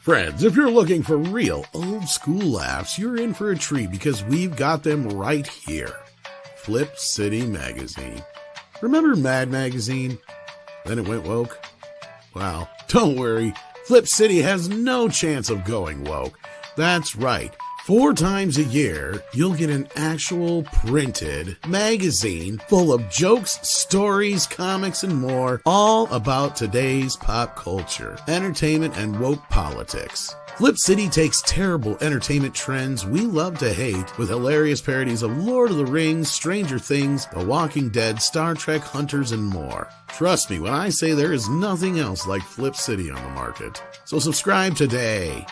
Friends, if you're looking for real old school laughs, you're in for a treat because we've got them right here. Flip City Magazine. Remember MEAD magazine? Then it went woke? Well, don't worry. Flip City has no chance of going woke. That's right. 4 times a year, you'll get an actual printed magazine full of jokes, stories, comics, and more, all about today's pop culture, entertainment, and woke politics. Flip City takes terrible entertainment trends we love to hate with hilarious parodies of Lord of the Rings, Stranger Things, The Walking Dead, Star Trek, Hunters, and more. Trust me when I say there is nothing else like Flip City on the market. So subscribe today.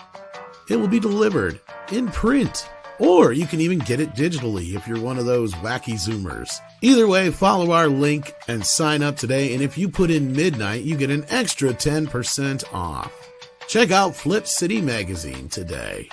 It will be delivered in print, or you can even get it digitally if you're one of those wacky Zoomers. Either way, follow our link and sign up today, and if you put in midnight, you get an extra 10% off. Check out Flip City Magazine today.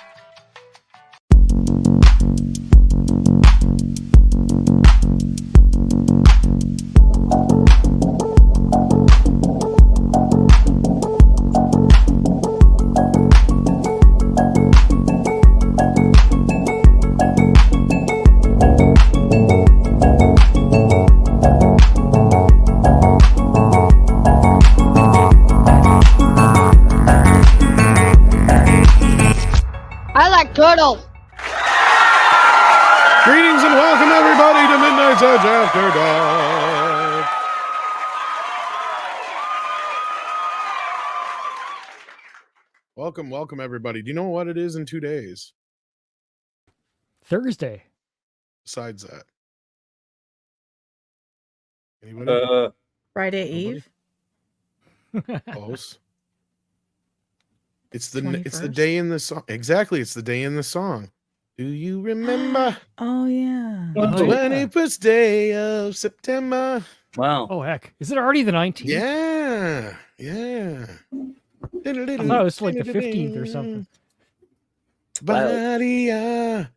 Turtles. Greetings and welcome everybody to Midnight's Edge After Dark. Welcome everybody. Do you know what it is in 2 days? Thursday. Besides that. Anybody? Friday Eve. Close. It's the 21st? day in the song. Exactly, it's the day in the song. Do you remember? Oh yeah. Oh, The yeah. 21st day of September. Wow. Oh heck, is it already the 19th? Yeah. I thought it was like the 15th or something. Badia.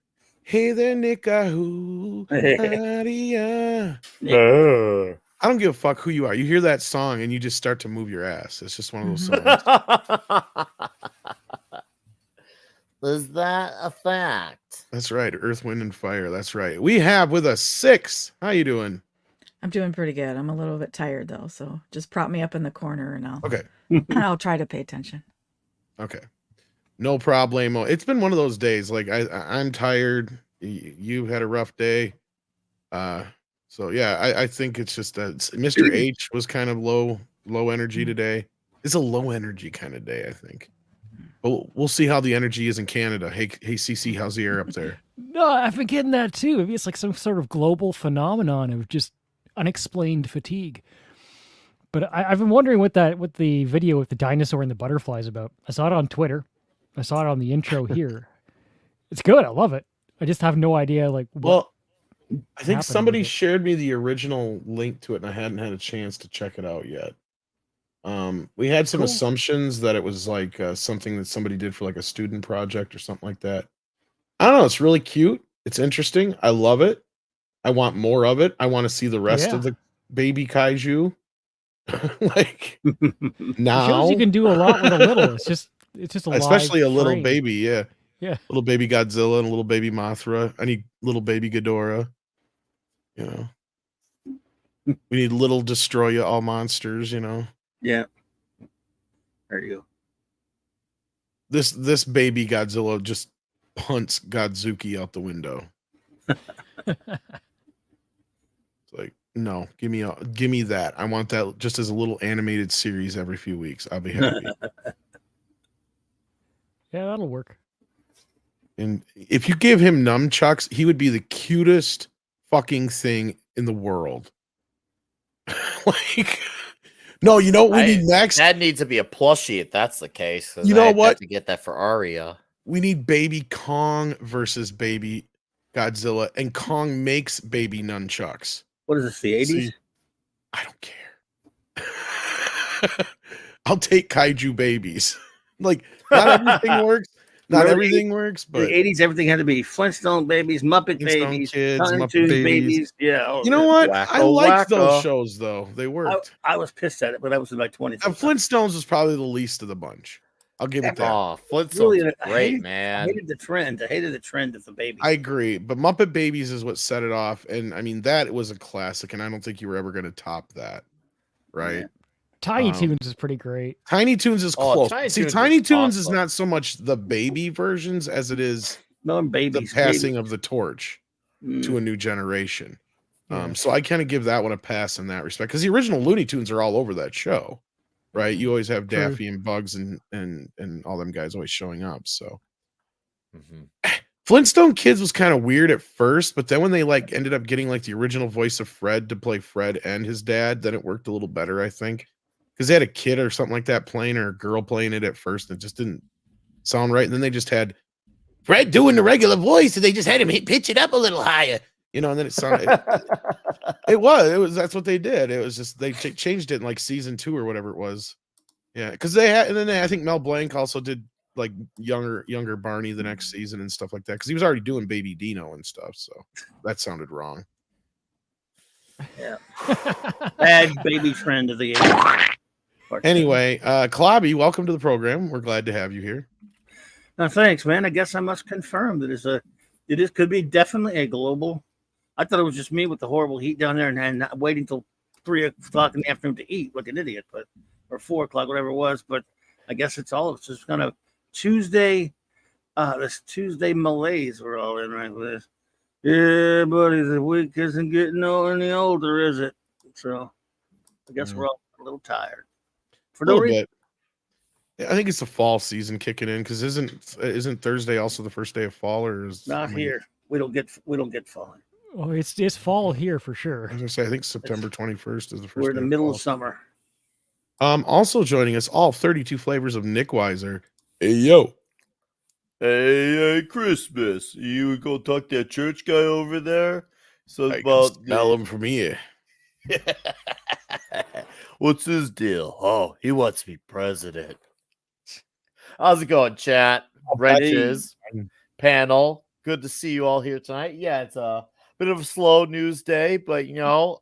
Hey there, Nickahoo. Badia. I don't give a fuck who you are. You hear that song and you just start to move your ass. It's just one of those songs. Is that a fact? That's right. Earth, Wind, and Fire. That's right. We have with us 6. How you doing? I'm doing pretty good. I'm a little bit tired though, so just prop me up in the corner and Okay. I'll try to pay attention. Okay. No problemo. It's been one of those days. Like I'm tired. You had a rough day. So yeah, I think it's just that Mr. H was kind of low energy today. It's a low energy kind of day, I think. But we'll see how the energy is in Canada. Hey CC, how's the air up there? No, I've been getting that too. Maybe it's like some sort of global phenomenon of just unexplained fatigue. But I've been wondering what the video with the dinosaur and the butterflies about. I saw it on Twitter. I saw it on the intro here. It's good. I love it. I just have no idea I think somebody shared me the original link to it, and I hadn't had a chance to check it out yet. We had some assumptions that it was like something that somebody did for like a student project or something like that. I don't know. It's really cute. It's interesting. I love it. I want more of it. I want to see the rest of the baby kaiju. Like now, it shows you can do a lot with a little. It's just a especially a little frame. baby. Yeah. Little baby Godzilla and a little baby Mothra. I need little baby Ghidorah. You know, we need little destroy you all monsters. You know. Yeah. There you go. This baby Godzilla just punts Godzuki out the window. It's like, no, give me that. I want that just as a little animated series every few weeks. I'll be happy. Yeah, that'll work. And if you give him nunchucks, he would be the cutest fucking thing in the world. Like, no, you know what we need next? That needs to be a plushie if that's the case. You know what? Have to get that for Arya. We need baby Kong versus baby Godzilla, and Kong makes baby nunchucks. What is this, the 80s? See, I don't care. I'll take kaiju babies. Like, not everything works. Not everything works, but the 80s, everything had to be Flintstone babies, Muppet babies, Kids, Muppet Muppet babies. Yeah. Oh, you know what? I liked wacko. those shows, though. They worked. I was pissed at it, but I was in like 20. Flintstones was probably the least of the bunch. I'll give it that. Oh, Flintstones Really, was I great, hated, man. I hated the trend. I hated the trend of the baby. I agree, but Muppet Babies is what set it off, and I mean that was a classic, and I don't think you were ever going to top that, right? Yeah. Tiny Toons is pretty great. Tiny Toons is Oh, close. Tiny See, Toons Tiny was Toons is awesome. not so much the baby versions as it is No, the babies. passing of the torch Mm. to a new generation. Yeah. So I kind of give that one a pass in that respect, because the original Looney Tunes are all over that show, right? You always have True. Daffy and Bugs and all them guys always showing up. So Mhm. Flintstone Kids was kind of weird at first, but then when they like ended up getting like the original voice of Fred to play Fred and his dad, then it worked a little better, I think, because they had a kid or something like that playing, or a girl playing it at first, and it just didn't sound right. And then they just had Fred doing the regular voice, and they just had him pitch it up a little higher, and then it sounded. That's what they did. It was just they changed it in like season 2 or whatever it was. Yeah, because they had, and then I think Mel Blanc also did like younger Barney the next season and stuff like that, because he was already doing Baby Dino and stuff. So that sounded wrong. Yeah. Bad baby trend of the 80s. Anyway, Klobby, welcome to the program. We're glad to have you here. No, thanks, man. I guess I must confirm that could be definitely a global. I thought it was just me with the horrible heat down there and not waiting till 3 o'clock in the afternoon to eat like an idiot, or 4 o'clock, whatever it was. But I guess it's just kind of Tuesday. This Tuesday malaise we're all in right with. Yeah, buddy, the week isn't getting any older, is it? So I guess we're all a little tired. For A no little reason. bit. I think it's the fall season kicking in, because isn't Thursday also the first day of fall, or is Not here. We don't get fall. Oh, it's fall here for sure. I was gonna say, I think September 21st is the first. We're in the day middle fall. of summer. Also joining us, all 32 flavors of Nick Weiser. Hey yo. Hey, Christmas. You go talk to that church guy over there? So I about can smell him from here. What's his deal? Oh, he wants to be president. How's it going, chat? Wrenches, panel. Good to see you all here tonight. Yeah, it's a bit of a slow news day, but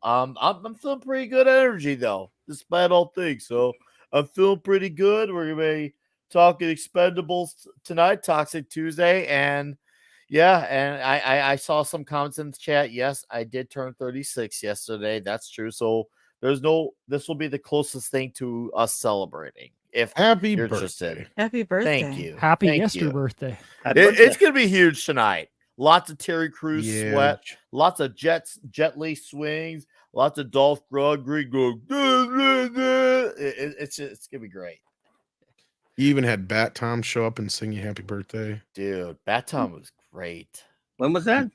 I'm feeling pretty good energy though, despite all things. So I'm feeling pretty good. We're gonna be talking Expendables tonight, Toxic Tuesday, and yeah, and I saw some comments in the chat. Yes, I did turn 36 yesterday. That's true. So this will be the closest thing to us celebrating. If Happy you're birthday. interested. Happy birthday. Thank you. Happy Thank Yester you. birthday. It's gonna be huge tonight. Lots of Terry Crews Yeah. sweat, lots of Jet Li swings, lots of Dolph Lundgren going. It's gonna be great. You even had Bat Tom show up and sing you happy birthday Dude, Bat Tom was great. When was that?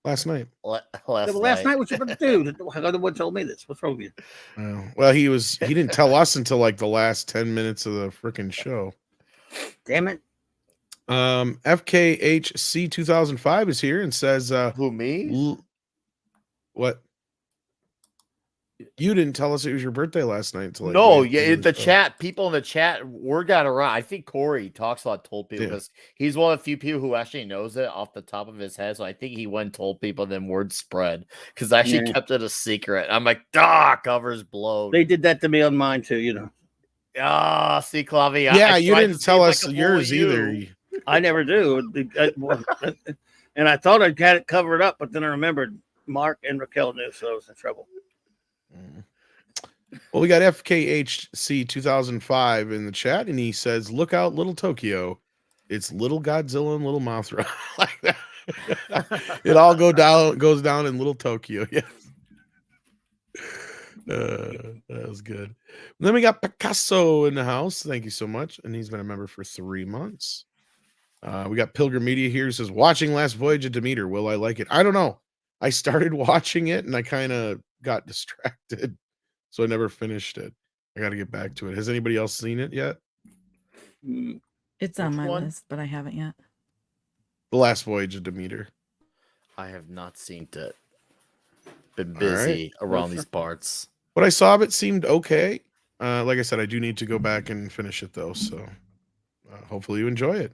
last night. Last night. What you going to do? How come no one told me this? What's wrong with you? Well, he didn't tell us until like the last 10 minutes of the freaking show. Damn it. FKHC 2005 is here and says, Who, me? what? You didn't tell us it was your birthday last night until No, late yeah, into in the show. chat, people in the chat, word got around. I think Corey talks a lot, told people Yeah. because he's one of the few people who actually knows it off the top of his head. So I think he went and told people, then word spread because I actually Yeah. kept it a secret. I'm like, covers blown. They did that to me on mine too, you know. See, Clavi. Yeah, I you tried to didn't see tell if I us could fool yours you. either. I never do. And I thought I'd had it covered up, but then I remembered Mark and Raquel knew, so I was in trouble. Well, we got FKHC 2005 in the chat, and he says, "Look out, Little Tokyo! It's Little Godzilla and Little Mothra." Like that. It all goes down in Little Tokyo. Yes, that was good. And then we got Picasso in the house. Thank you so much, and he's been a member for 3 months. We got Pilgrim Media here. Who says, "Watching Last Voyage of Demeter. Will I like it? I don't know. I started watching it, and I kind of got distracted." So I never finished it. I got to get back to it. Has anybody else seen it yet? It's on Which my one? list, but I haven't yet. The Last Voyage of Demeter. I have not seen it. Been All busy around these parts. What I saw of it seemed okay. Like I said, I do need to go back and finish it though. So hopefully you enjoy it.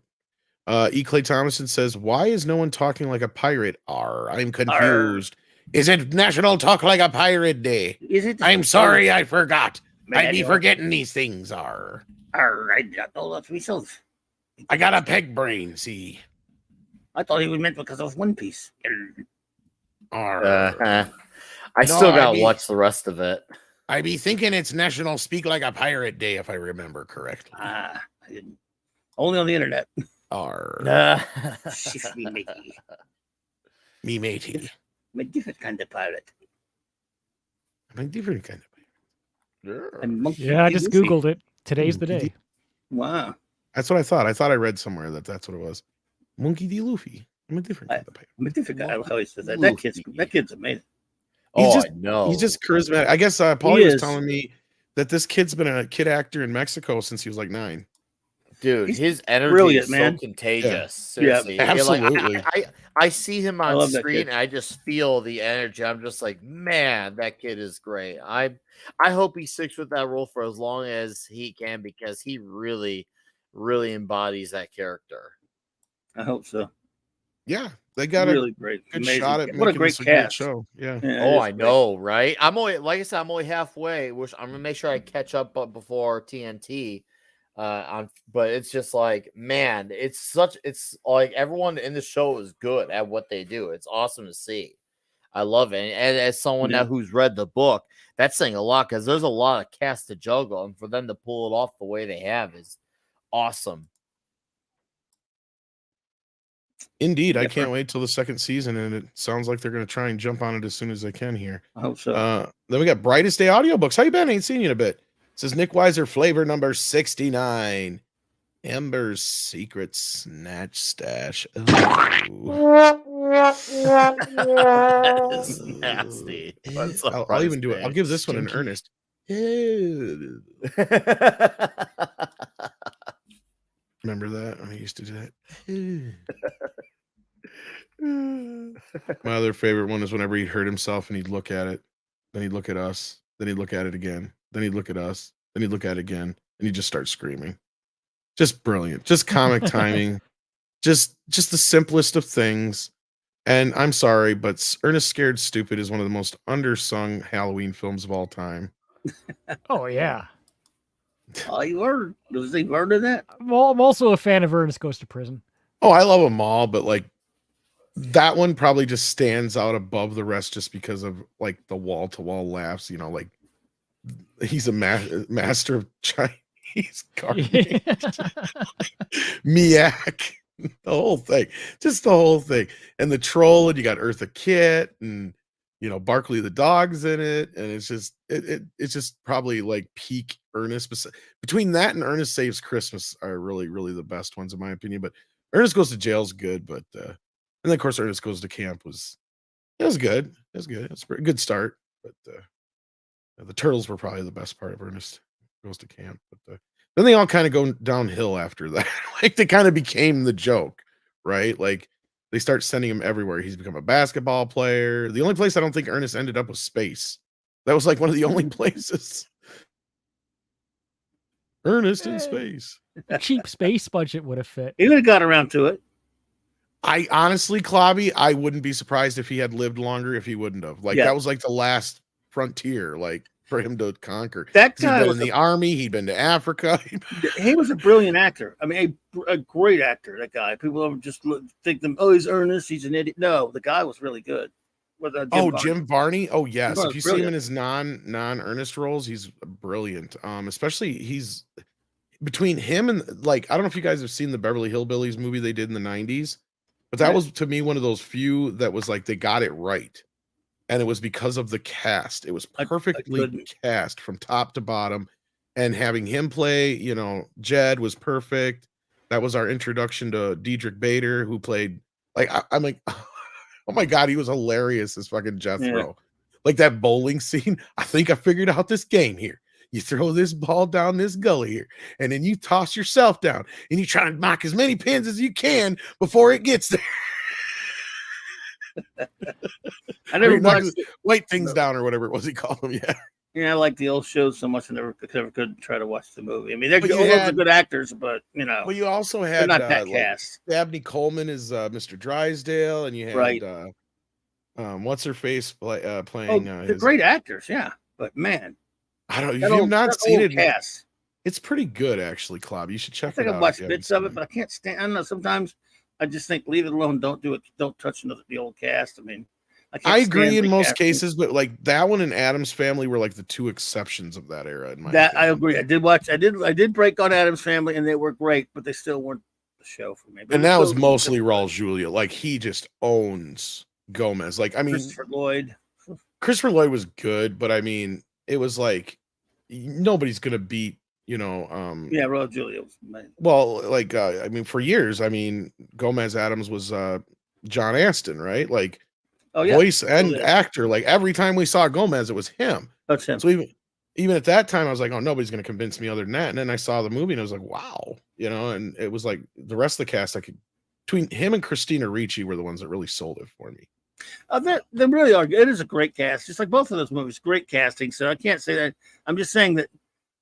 E. Clay Thomason says, "Why is no one talking like a pirate? I'm confused. Is it National Talk Like a Pirate Day? Is it? I'm sorry, I forgot. Man, I'd be you- forgetting these things are." I got all the whistles. I got a peg brain, see. I thought he was meant because of One Piece. I No, still I gotta mean- watch the rest of it. I be thinking it's National Speak Like a Pirate Day, if I remember correctly. I didn't. Only on the internet. Shift me, matey. Me matey. I'm a different kind of pirate. I'm a different kind of pirate. I'm Monkey Yeah, I D. just Luffy. Googled it. Today's the Monkey day. Wow. That's what I thought. I thought I read somewhere that that's what it was. Monkey D. Luffy. I'm a different kind of pirate. I'm a different guy. I love how he says that. That kid's amazing. Oh, just- I know. He's just charismatic. I guess Paulie was is. telling me that this kid's been a kid actor in Mexico since he was like 9. Dude, He's his energy brilliant, is man. so contagious. Yeah, Seriously. absolutely. I see him I on love that screen kid. and I just feel the energy. I'm just like, man, that kid is great. I hope he sticks with that role for as long as he can because he really, really embodies that character. I hope so. Yeah, they got Really great. a good Amazing. shot at What a making great this a great cast. show. Yeah. Yeah, it Oh, is I great. know, right? I'm only, like I said, I'm only halfway, which I'm gonna make sure I catch up before TNT. But it's just like, man, it's like everyone in the show is good at what they do. It's awesome to see. I love it. And as someone Yeah. now who's read the book, that's saying a lot because there's a lot of cast to juggle, and for them to pull it off the way they have is awesome. Indeed, I Yeah, can't wait till the second season, and it sounds like they're going to try and jump on it as soon as they can here. I hope so. Then we got Brightest Day audiobooks. How you been? Ain't seen you in a bit. It says Nick Weiser, flavor number 69. Amber's Secret Snatch Stash. Ooh. That's nasty. That's so I'll even do it. I'll give this one an Stinky. earnest. Remember that? I used to do that. My other favorite one is whenever he'd hurt himself and he'd look at it, then he'd look at us, then he'd look at it again, then he'd look at us, then he'd look at it again, and he'd just start screaming. Just brilliant. Just comic timing. Just the simplest of things. And I'm sorry, but Ernest Scared Stupid is one of the most undersung Halloween films of all time. Oh yeah. Oh, you heard? Was he heard of that? I'm also a fan of Ernest Goes to Prison. Oh, I love them all, but like that one probably just stands out above the rest just because of like the wall to wall laughs. You know, like he's a master of Chinese carving. Miak, the whole thing, just the whole thing, and the troll, and you got Eartha Kitt, and you know Barkley the dog's in it, and it's just it's just probably like peak Ernest. Between that and Ernest Saves Christmas are really the best ones in my opinion. But Ernest Goes to Jail's good, but and then of course Ernest Goes to Camp was good. It was good. It's a pretty good start, but the turtles were probably the best part of Ernest Goes to Camp. But then they all kind of go downhill after that. Like they kind of became the joke, right? Like they start sending him everywhere. He's become a basketball player. The only place I don't think Ernest ended up was space. That was like one of the only places. Ernest in space. Cheap space budget would have fit. He would have got around to it. I honestly, Clobby, I wouldn't be surprised if he had lived longer if he wouldn't have. Like that was like the last frontier, like for him to conquer. That He'd guy been was in the army. He'd been to Africa. he was a brilliant actor. I mean, a great actor. That guy. People just think them. Oh, he's Ernest. He's an idiot. No, the guy was really good. With, Jim Varney. Oh yes, He if was you see him brilliant. in his non-Ernest roles, he's brilliant. Especially he's between him and like I don't know if you guys have seen the Beverly Hillbillies movie they did in the 90s, but that was to me one of those few that was like they got it right. And it was because of the cast. It was perfectly cast from top to bottom. And having him play, you know, Jed was perfect. That was our introduction to Diedrich Bader, who played like I'm like, oh my God, he was hilarious as fucking Jethro. Yeah. Like that bowling scene. I think I figured out this game here. You throw this ball down this gully here, and then you toss yourself down, and you try to knock as many pins as you can before it gets there. I never watched. Light things down or whatever it was he called them. Yeah. Yeah, I like the old shows so much I never could try to watch the movie. I mean, they're But you all had- good actors, but you know, Well, you also they're had not that like, cast. Dabney Coleman is Mr. Drysdale, and you had Right. what's her face playing. Oh, they're great actors, yeah. But man, I don't. If that you've old- not that seen old it, cast. It's pretty good, actually, Clob. You should I check think it I've out. watched if you bits of haven't it, but I can't stand. I don't know. Sometimes I just think leave it alone. Don't do it. Don't touch the old cast. I mean, I can't. I agree stand in most recasting. cases, but like that one and Adam's Family were like the two exceptions of that era. In my That I opinion. agree. I did watch. I did break on Adam's Family, and they were great, but they still weren't the show for me. But And it that was still- mostly Raul Julia. Like he just owns Gomez. Like I mean, Christopher Lloyd. Christopher Lloyd was good, but I mean, it was like nobody's gonna beat, Yeah, Raul Julia was amazing. well, like I mean, for years, I mean, Gomez Adams was John Aston, right? Like Oh yeah, voice and yeah. actor. Like every time we saw Gomez, it was him. That's him. So even at that time, I was like, oh, nobody's gonna convince me other than that. And then I saw the movie and I was like, wow, and it was like the rest of the cast, between him and Christina Ricci were the ones that really sold it for me. They really are. It is a great cast, just like both of those movies. Great casting. So I can't say that. I'm just saying that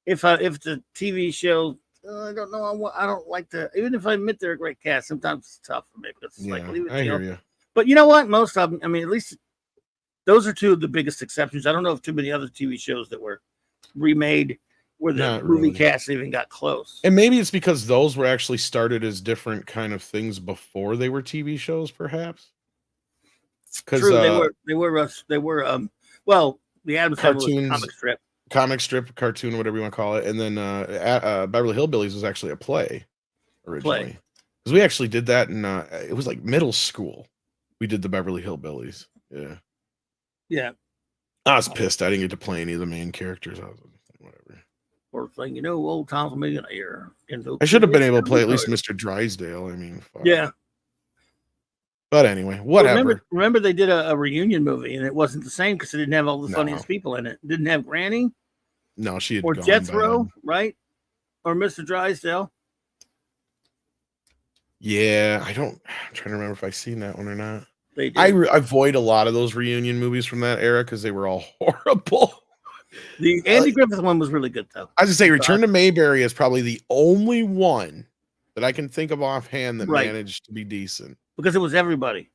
if the TV show, I don't know. I don't like to. Even if I admit they're a great cast, sometimes it's tough for me. It's like leave it. I hear you. But you know what? Most of them. I mean, at least those are two of the biggest exceptions. I don't know if too many other TV shows that were remade where the Not movie really. cast even got close. And maybe it's because those were actually started as different kind of things before they were TV shows, perhaps. Because True, they were. Well, the Addams Family was a comic strip, cartoon, whatever you want to call it, and then Beverly Hillbillies was actually a play originally. Because we actually did that in it was like middle school. We did the Beverly Hillbillies. Yeah. Yeah. I was pissed. I didn't get to play any of the main characters. I was like, whatever. Or thing, old Tom's a millionaire. I should have been able to play at least Mr. Drysdale. I mean, fuck. Yeah. But anyway, whatever. Remember they did a reunion movie and it wasn't the same because it didn't have all the funniest people in it. It didn't have Granny. No, she had or gone Jethro, by. right? Or Mr. Drysdale. Yeah, I'm trying to remember if I've seen that one or not. They did. I avoid a lot of those reunion movies from that era because they were all horrible. The Andy Griffith one was really good, though. I was gonna say, Return to Mayberry is probably the only one that I can think of offhand that managed to be decent because it was everybody.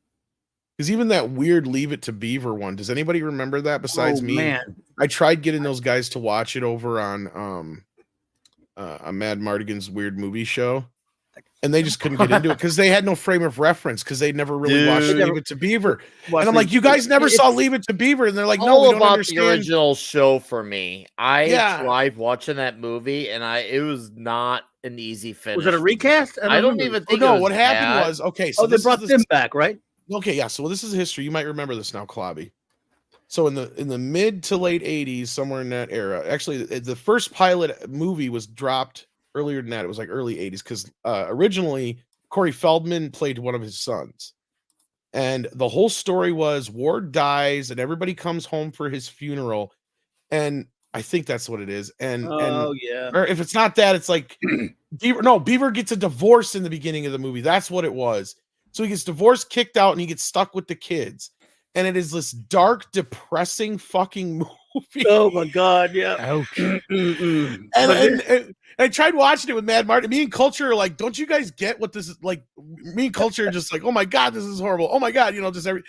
Because even that weird Leave It to Beaver one, does anybody remember that besides me? Man. I tried getting those guys to watch it over on a Mad Mardigan's weird movie show. And they just couldn't get into it because they had no frame of reference because they'd never really watched Leave It to Beaver. And I'm like, you guys never saw Leave It to Beaver. And they're like, no, we don't understand. The original show for me. I tried watching that movie and it was not an easy finish. Was it a recast? I don't even think no, what happened was, okay. So they brought them back, right? Okay, yeah. So this is history. You might remember this now, Clobby. So in the mid to late 80s, somewhere in that era, actually the first pilot movie was dropped earlier than that. It was like early 80s because originally Corey Feldman played one of his sons. And the whole story was Ward dies and everybody comes home for his funeral. And I think that's what it is. Yeah. Or if it's not that, it's like Beaver gets a divorce in the beginning of the movie. That's what it was. So he gets divorced, kicked out, and he gets stuck with the kids. And it is this dark, depressing fucking movie. Oh my God, yeah. Ouch. And I tried watching it with Mad Martin. Me and Culture are like, don't you guys get what this is like? Me and Culture are just like, oh my God, this is horrible. Oh my God, and the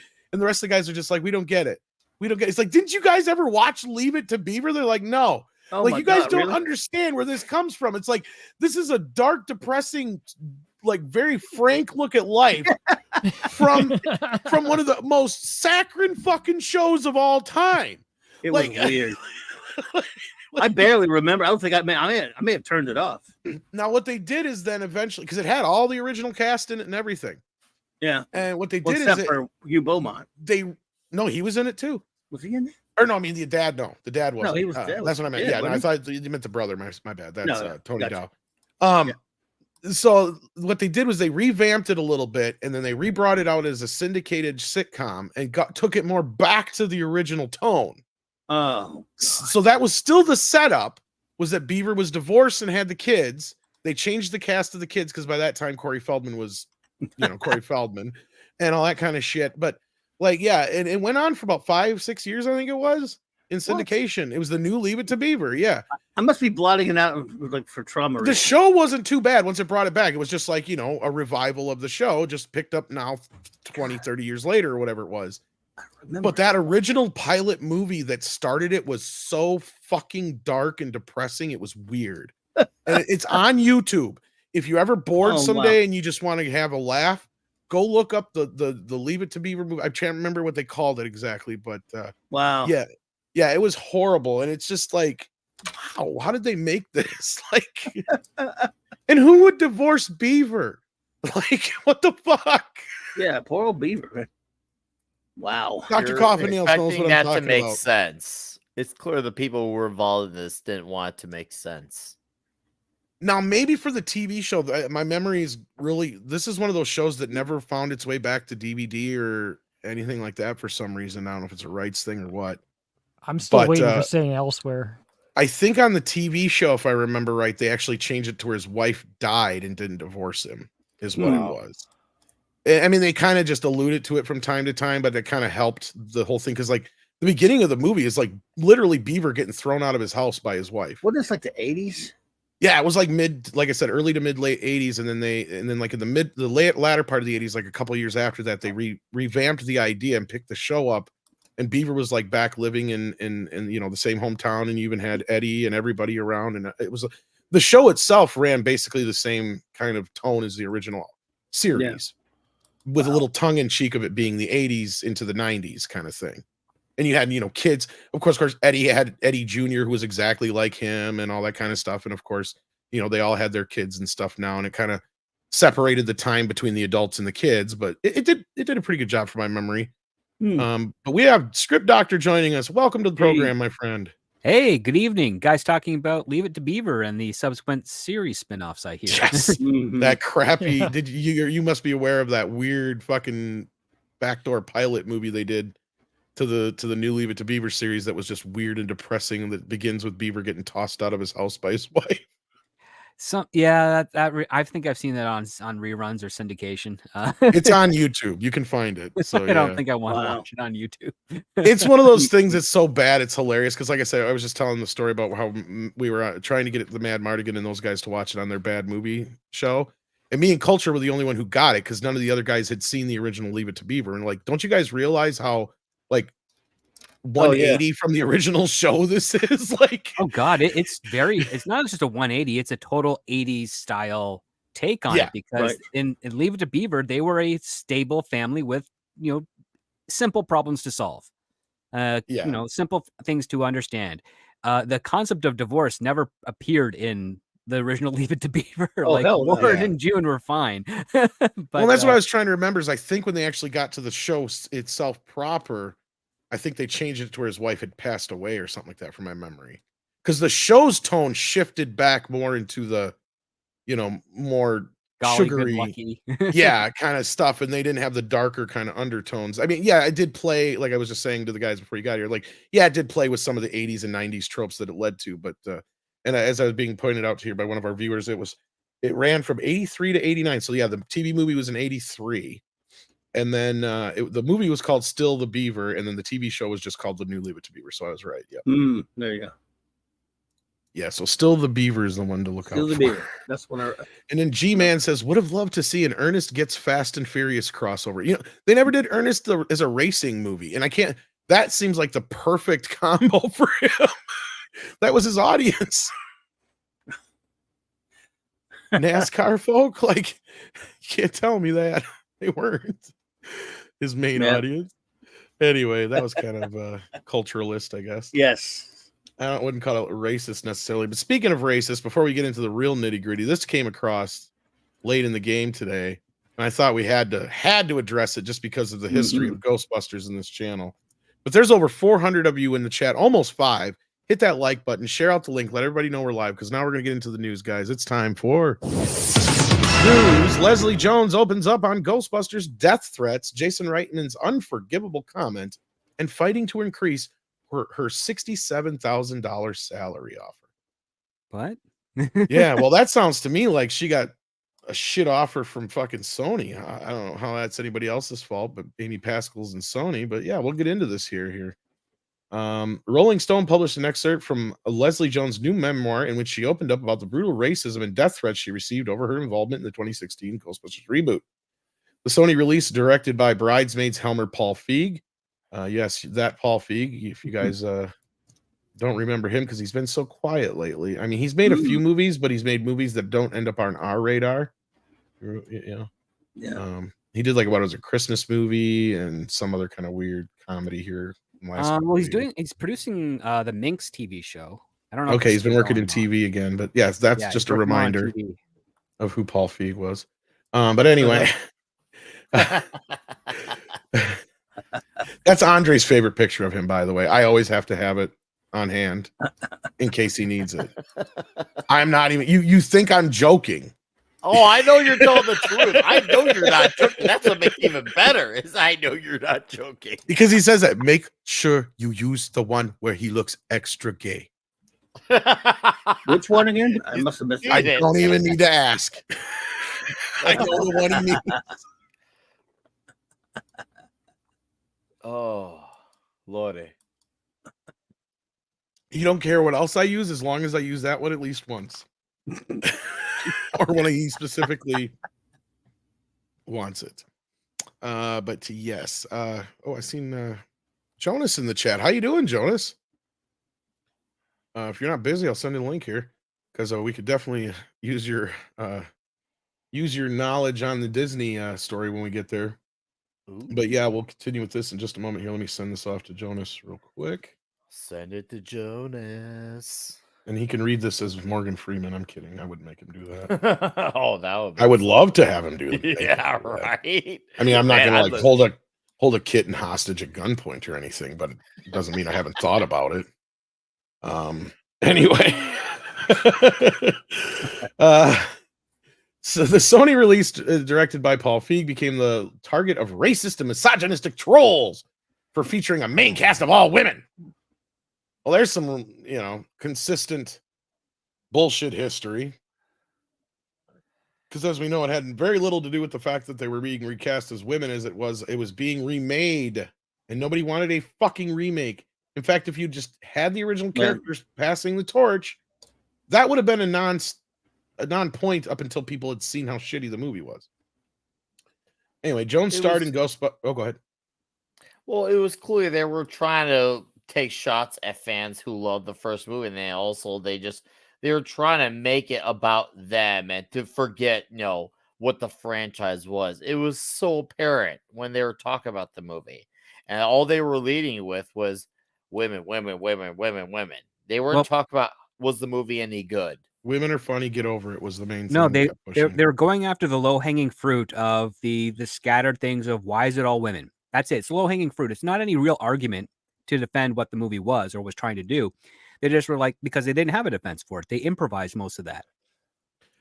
rest of the guys are just like, we don't get it. We don't get it. It's like, didn't you guys ever watch Leave It to Beaver? They're like, no. Oh like, you guys God, don't really? understand where this comes from. It's like, this is a dark, depressing, like very frank look at life from one of the most saccharine fucking shows of all time. It was weird. I barely remember. I don't think I may have turned it off. Now what they did is then eventually, because it had all the original cast in it and everything. Yeah. And what they did except for Hugh Beaumont. No, he was in it too. Was he in it? Or no, I mean the dad. No, the dad wasn't. No, he was. That's what I meant. Yeah, no, I thought you meant the brother. My bad. That's Tony gotcha. Dow. So what they did was they revamped it a little bit, and then they rebrought it out as a syndicated sitcom and took it more back to the original tone. Oh, so that was still the setup. Was that Beaver was divorced and had the kids? They changed the cast of the kids because by that time Corey Feldman was, Corey Feldman, and all that kind of shit. But like, yeah, and it went on for about 5-6 years, I think it was, in syndication. It was the new Leave It to Beaver. Yeah, I must be blotting it out like for trauma. The show wasn't too bad once it brought it back. It was just like, a revival of the show, just picked up now 20-30 years later or whatever it was. But that original pilot movie that started it was so fucking dark and depressing. It was weird. And it's on YouTube. If you're ever bored Oh, someday wow. and you just want to have a laugh, go look up the Leave It to Beaver movie. I can't remember what they called it exactly, but Wow. yeah, it was horrible. And it's just like, wow, how did they make this? Like, and who would divorce Beaver? Like, what the fuck? Yeah, poor old Beaver. Man. Wow. Dr. You're Coffin Nails knows expecting what I'm that to talking make about. sense. It's clear the people who were involved in this didn't want it to make sense. Now, maybe for the TV show, my memory is really, this is one of those shows that never found its way back to DVD or anything like that for some reason. I don't know if it's a rights thing or what. I'm still But, waiting for saying elsewhere. I think on the TV show, if I remember right, they actually changed it to where his wife died and didn't divorce him, is what it was. I mean, they kind of just alluded to it from time to time, but it kind of helped the whole thing. Cause like the beginning of the movie is like literally Beaver getting thrown out of his house by his wife. What is like the 80s? Yeah, it was like like I said, early to mid late 80s. And then like in the latter part of the 80s, like a couple of years after that, they revamped the idea and picked the show up. And Beaver was like back living in you know, the same hometown, and you even had Eddie and everybody around. And it was the show itself ran basically the same kind of tone as the original series, with a little tongue in cheek of it being the 80s into the 90s kind of thing. And you had, you know, kids, of course, Eddie had Eddie Jr., who was exactly like him and all that kind of stuff. And of course, you know, they all had their kids and stuff now, and it kind of separated the time between the adults and the kids, but it did a pretty good job for my memory. But we have Script Doctor joining us. Welcome to the program, my friend. Hey, good evening. Guys talking about Leave It to Beaver and the subsequent series spin-offs I hear. Yes. That crappy, you must be aware of that weird fucking backdoor pilot movie they did to the new Leave It to Beaver series that was just weird and depressing, and that begins with Beaver getting tossed out of his house by his wife. I think I've seen that on reruns or syndication. It's on YouTube. You can find it. So I don't think I want to watch it on YouTube. It's one of those things that's so bad it's hilarious, because like I said, I was just telling the story about how we were trying to get the Mad Mardigan and those guys to watch it on their bad movie show, and me and Culture were the only one who got it, because none of the other guys had seen the original Leave It to Beaver. And like, don't you guys realize how like 180 from the original show this is? Like, oh god, it's not just a 180, it's a total 80s style take on it, because in Leave It to Beaver, they were a stable family with, you know, simple problems to solve, you know, simple things to understand. The concept of divorce never appeared in the original Leave It to Beaver. Ward and June were fine. But, well, that's what I was trying to remember, is I think when they actually got to the show itself proper, I think they changed it to where his wife had passed away or something like that, from my memory. Because the show's tone shifted back more into the, you know, more sugary, kind of stuff. And they didn't have the darker kind of undertones. I mean, yeah, it did play, like I was just saying to the guys before you got here, like, yeah, it did play with some of the 80s and 90s tropes that it led to. But, and as I was being pointed out here by one of our viewers, it ran from 83 to 89. So yeah, the TV movie was in 83. And then the movie was called Still the Beaver, and then the TV show was just called The New Leave It to Beaver. So I was right. Yeah. There you go. Yeah. So Still the Beaver is the one to look out for. Beaver. That's one. And then G-Man says, would have loved to see an Ernest Gets Fast and Furious crossover. You know, they never did Ernest as a racing movie, and that seems like the perfect combo for him. That was his audience. NASCAR folk, like, you can't tell me that they weren't his main audience. Anyway, that was kind of culturalist, I guess. Yes. I wouldn't call it racist necessarily. But speaking of racist, before we get into the real nitty gritty, this came across late in the game today, and I thought we had to address it just because of the history of Ghostbusters in this channel. But there's over 400 of you in the chat, almost 5. Hit that like button, share out the link, let everybody know we're live, because now we're going to get into the news, guys. It's time for news. Leslie Jones opens up on Ghostbusters death threats, Jason Reitman's unforgivable comment, and fighting to increase her $67,000 salary offer. What? Yeah, well, that sounds to me like she got a shit offer from fucking Sony. I don't know how that's anybody else's fault, but Amy Pascal's and Sony. But yeah, we'll get into this here. Rolling Stone published an excerpt from Leslie Jones' new memoir in which she opened up about the brutal racism and death threats she received over her involvement in the 2016 Ghostbusters reboot. The Sony release, directed by Bridesmaids Helmer Paul Feig. Yes, that Paul Feig. If you guys don't remember him because he's been so quiet lately. I mean, he's made a few movies, but he's made movies that don't end up on our radar. You know, Yeah. He did like what was a Christmas movie and some other kind of weird comedy here. Well, he's producing the Minx TV show. I don't know. Okay, he's been working in TV again, but yes, that's Yeah, just he's a working more on reminder TV. of who Paul Feig was. But anyway, that's Andre's favorite picture of him, by the way. I always have to have it on hand in case he needs it. I'm not even. You think I'm joking? Oh, I know you're telling the truth. I know you're not joking. That's what makes it even better. Is I know you're not joking because he says that. Make sure you use the one where he looks extra gay. Which one again? I must have missed it. I don't even need to ask. I know the one he means. Oh, Lordy. You don't care what else I use as long as I use that one at least once. Or when he specifically wants it. But yes. I seen Jonas in the chat. How you doing, Jonas? If you're not busy, I'll send you a link here because we could definitely use your knowledge on the Disney story when we get there. Ooh. But yeah, we'll continue with this in just a moment here. Let me send this off to Jonas real quick. Send it to Jonas. And he can read this as Morgan Freeman. I'm kidding. I wouldn't make him do that. Oh, that would be I would love to have him do that. Yeah, right. I mean, I'm not going to like hold a kitten hostage at gunpoint or anything, but it doesn't mean I haven't thought about it. Anyway. So the Sony release directed by Paul Feig became the target of racist and misogynistic trolls for featuring a main cast of all women. Well, there's some, consistent bullshit history. Because as we know, it had very little to do with the fact that they were being recast as women as it was being remade. And nobody wanted a fucking remake. In fact, if you just had the original characters passing the torch, that would have been a non-point up until people had seen how shitty the movie was. Anyway, Jones starred in Ghostbusters. Oh, go ahead. Well, it was clear they were trying to take shots at fans who loved the first movie, and they were trying to make it about them and to forget, what the franchise was. It was so apparent when they were talking about the movie, and all they were leading with was women. They weren't talking about was the movie any good. Women are funny. Get over it was the main thing. No, they were going after the low hanging fruit of the scattered things of why is it all women? That's it. It's low hanging fruit. It's not any real argument to defend what the movie was or was trying to do. They just were like, because they didn't have a defense for it. They improvised most of that.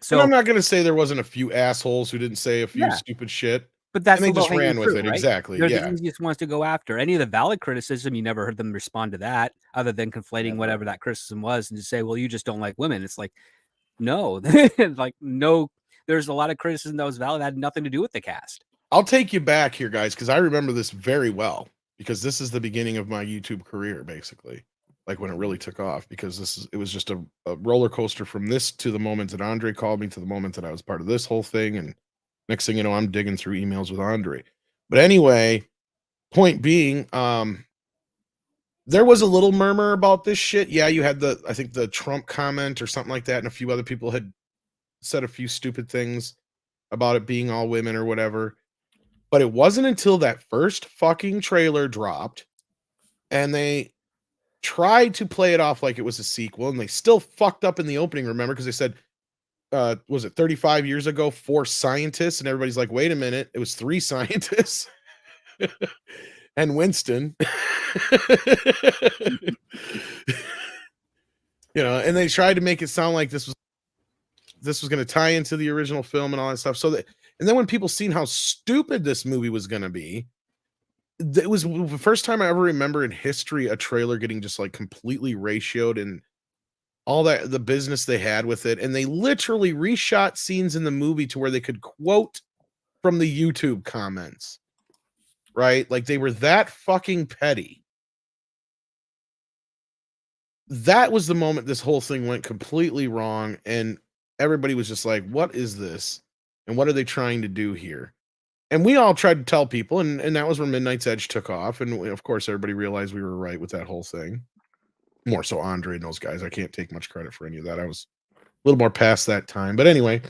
So and I'm not going to say there wasn't a few assholes who didn't say a few stupid shit. But that's and they just ran with fruit, it. Right? Exactly. They're the easiest ones to go after. Any of the valid criticism, you never heard them respond to that other than conflating whatever that criticism was and just say, well, you just don't like women. It's like, no, no, there's a lot of criticism that was valid. That had nothing to do with the cast. I'll take you back here, guys, because I remember this very well because this is the beginning of my YouTube career, basically, like when it really took off, because it was just a roller coaster from this to the moment that Andre called me to the moment that I was part of this whole thing. And next thing you know, I'm digging through emails with Andre. But anyway, point being, there was a little murmur about this shit. Yeah, you had I think the Trump comment or something like that, and a few other people had said a few stupid things about it being all women or whatever. But it wasn't until that first fucking trailer dropped and they tried to play it off like it was a sequel, and they still fucked up in the opening, remember? Because they said, was it 35 years ago, 4 scientists? And everybody's like, wait a minute, it was 3 scientists. And Winston. And they tried to make it sound like this was going to tie into the original film and all that stuff. And then when people seen how stupid this movie was going to be, it was the first time I ever remember in history a trailer getting just like completely ratioed and all that, the business they had with it. And they literally reshot scenes in the movie to where they could quote from the YouTube comments, right? Like they were that fucking petty. That was the moment this whole thing went completely wrong. And everybody was just like, what is this? And what are they trying to do here? And we all tried to tell people, and that was where Midnight's Edge took off. And of course, everybody realized we were right with that whole thing. more so Andre and those guys. I can't take much credit for any of that. I was a little more past that time. But anyway,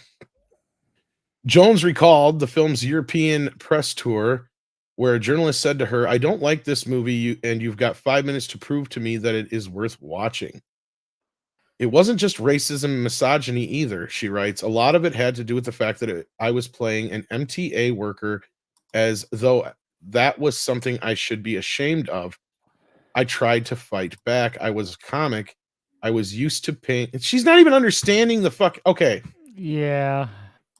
Jones recalled the film's European press tour where a journalist said to her, "I don't like this movie, and you've got 5 minutes to prove to me that it is worth watching." It wasn't just racism and misogyny either, she writes. A lot of it had to do with the fact that I was playing an MTA worker as though that was something I should be ashamed of. I tried to fight back. I was a comic. I was used to pain. She's not even understanding the fuck. Okay. Yeah.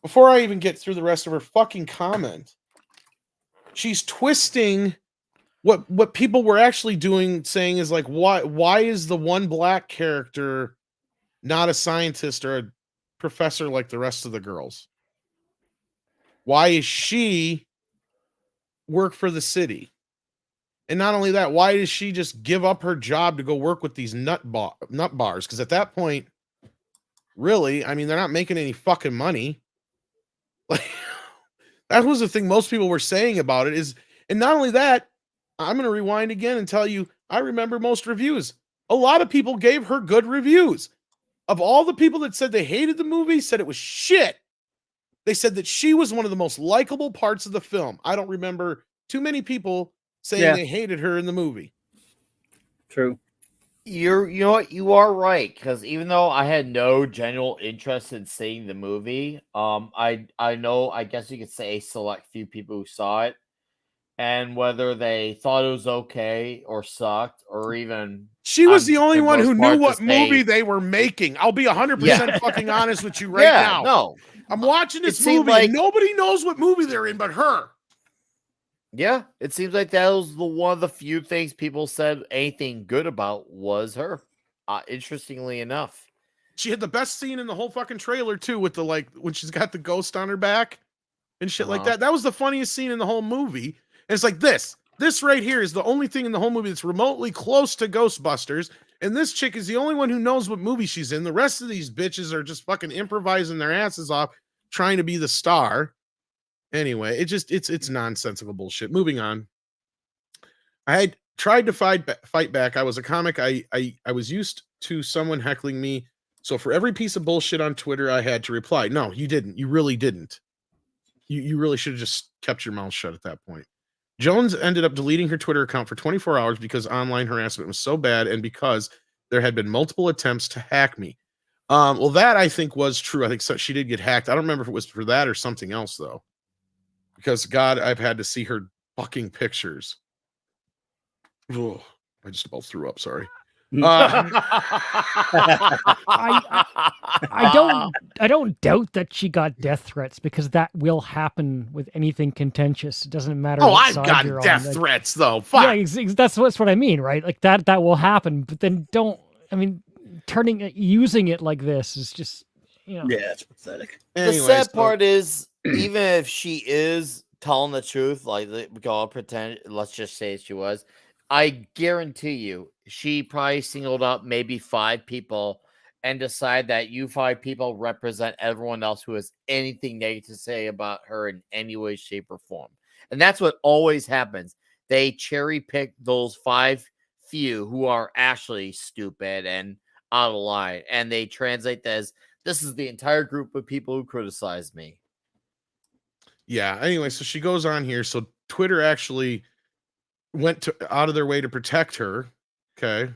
Before I even get through the rest of her fucking comment, she's twisting what people were actually doing, saying is like, why is the one black character not a scientist or a professor like the rest of the girls? Why is she work for the city? And not only that, why does she just give up her job to go work with these nut bars? Because at that point, really, I mean, they're not making any fucking money. Like, that was the thing most people were saying about it is, and not only that, I'm going to rewind again and tell you, I remember most reviews. A lot of people gave her good reviews. Of all the people that said they hated the movie, said it was shit, they said that she was one of the most likable parts of the film. I don't remember too many people saying they hated her in the movie. True. You know what? You are right, because even though I had no general interest in seeing the movie, I know, I guess you could say a select few people who saw it, and whether they thought it was okay or sucked or even she was the only one who knew what say, movie they were making. I'll be 100% fucking honest with you right now. No, I'm watching this movie and nobody knows what movie they're in but her. Yeah, it seems like that was one of the few things people said anything good about was her. Interestingly enough, she had the best scene in the whole fucking trailer too, with the when she's got the ghost on her back and shit like that. That was the funniest scene in the whole movie. And it's like this right here is the only thing in the whole movie that's remotely close to Ghostbusters. And this chick is the only one who knows what movie she's in. The rest of these bitches are just fucking improvising their asses off, trying to be the star. Anyway, it's nonsensical bullshit. Moving on. I had tried to fight back. I was a comic. I was used to someone heckling me. So for every piece of bullshit on Twitter, I had to reply. No, you didn't. You really didn't. You really should have just kept your mouth shut at that point. Jones ended up deleting her Twitter account for 24 hours because online harassment was so bad and because there had been multiple attempts to hack me. Well, that I think was true. I think she did get hacked. I don't remember if it was for that or something else, though. Because, God, I've had to see her fucking pictures. Oh, I just about threw up, sorry. I don't doubt that she got death threats, because that will happen with anything contentious. It doesn't matter. Oh, I've gotten death threats though. Fuck. Yeah, that's what I mean, right? Like that will happen, but then using it like this is just, Yeah, it's pathetic. The sad part is, even if she is telling the truth, like we can all pretend, let's just say she was, I guarantee you, she probably singled out maybe 5 people and decide that you 5 people represent everyone else who has anything negative to say about her in any way, shape, or form. And that's what always happens. They cherry pick those 5 few who are actually stupid and out of line, and they translate that as, this is the entire group of people who criticize me. Yeah. Anyway, so she goes on here. So Twitter actually went out of their way to protect her. Okay.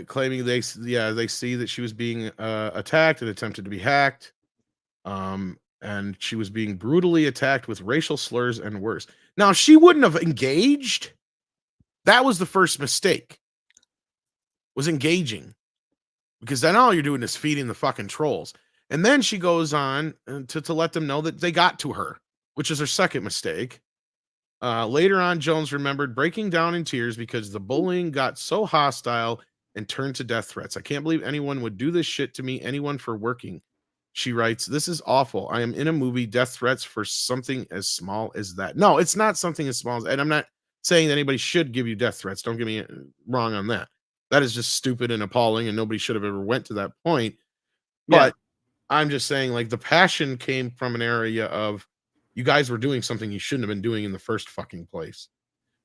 Claiming they see that she was being attacked and attempted to be hacked. And she was being brutally attacked with racial slurs and worse. Now, she wouldn't have engaged. That was the first mistake. Was engaging. Because then all you're doing is feeding the fucking trolls. And then she goes on to let them know that they got to her, which is her second mistake. Later on, Jones remembered breaking down in tears because the bullying got so hostile and turned to death threats. I can't believe anyone would do this shit to me, anyone for working. She writes, this is awful. I am in a movie, death threats for something as small as that. No, it's not something as small as, and I'm not saying that anybody should give you death threats. Don't get me wrong on that. That is just stupid and appalling, and nobody should have ever went to that point. But I'm just saying, like, the passion came from an area of, you guys were doing something you shouldn't have been doing in the first fucking place.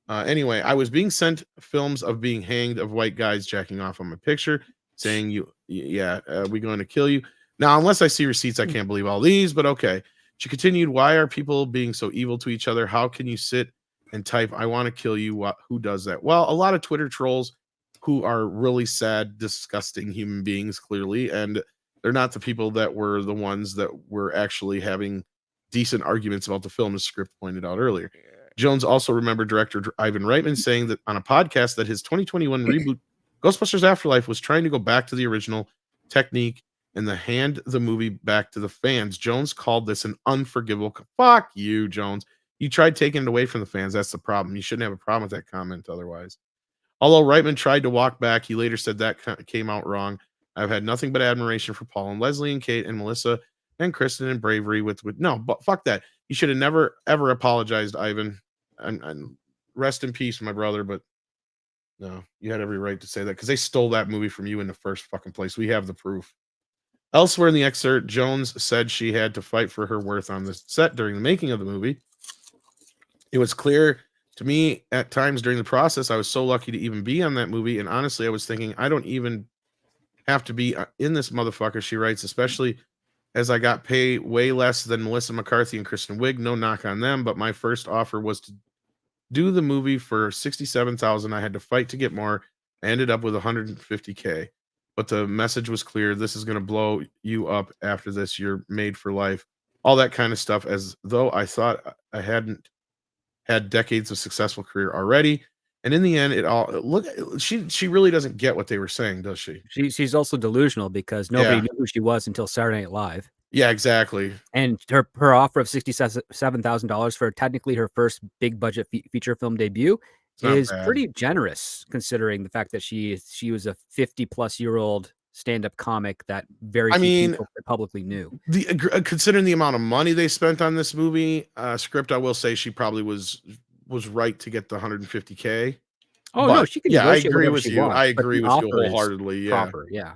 Anyway, I was being sent films of being hanged of white guys jacking off on my picture, saying we going to kill you. Now, unless I see receipts, I can't believe all these, but okay. She continued, why are people being so evil to each other? How can you sit and type, I want to kill you? Who does that? Well, a lot of Twitter trolls who are really sad, disgusting human beings, clearly, and they're not the people that were the ones that were actually having decent arguments about the film, as Script pointed out earlier. Jones also remembered director Ivan Reitman saying that on a podcast that his 2021 reboot Ghostbusters Afterlife was trying to go back to the original technique and hand the movie back to the fans. Jones called this an unforgivable. Fuck you, Jones. You tried taking it away from the fans. That's the problem. You shouldn't have a problem with that comment otherwise. Although Reitman tried to walk back, he later said that came out wrong. I've had nothing but admiration for Paul and Leslie and Kate and Melissa and Kristen and Bravery with no, but fuck that. You should have never ever apologized, Ivan. And rest in peace, my brother. But no, you had every right to say that because they stole that movie from you in the first fucking place. We have the proof. Elsewhere in the excerpt, Jones said she had to fight for her worth on the set during the making of the movie. It was clear to me at times during the process, I was so lucky to even be on that movie. And honestly, I was thinking, I don't even have to be in this motherfucker, she writes, especially as I got paid way less than Melissa McCarthy and Kristen Wiig. No knock on them, but my first offer was to do the movie for $67,000. I had to fight to get more. I ended up with $150K. But the message was clear. This is going to blow you up after this. You're made for life. All that kind of stuff, as though I thought I hadn't had decades of successful career already. And in the end, she really doesn't get what they were saying, does she? She's also delusional because nobody knew who she was until Saturday Night Live. Yeah, exactly. And her offer of $67,000 for technically her first big budget feature film debut is pretty generous, considering the fact that she was a 50-plus-year-old stand-up comic that very few people publicly knew. Considering the amount of money they spent on this movie, Script, I will say she probably was right to get the $150K. Oh, no, she can. Yeah, I agree with you. I agree with you wholeheartedly. Yeah. Proper, yeah.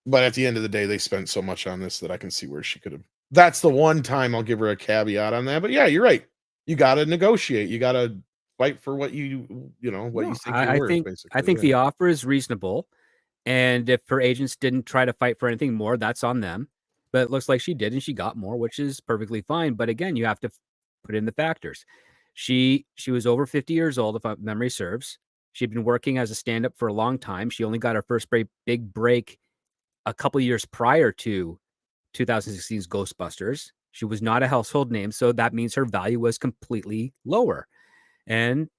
But at the end of the day, they spent so much on this that I can see where she could have. That's the one time I'll give her a caveat on that. But yeah, you're right. You got to negotiate. You got to fight for what you think you're worth, basically. I think the offer is reasonable. And if her agents didn't try to fight for anything more, that's on them. But it looks like she did, and she got more, which is perfectly fine. But again, you have to put in the factors. She was over 50 years old, if memory serves. She'd been working as a stand-up for a long time. She only got her first big break a couple years prior to 2016's Ghostbusters. She was not a household name, so that means her value was completely lower. And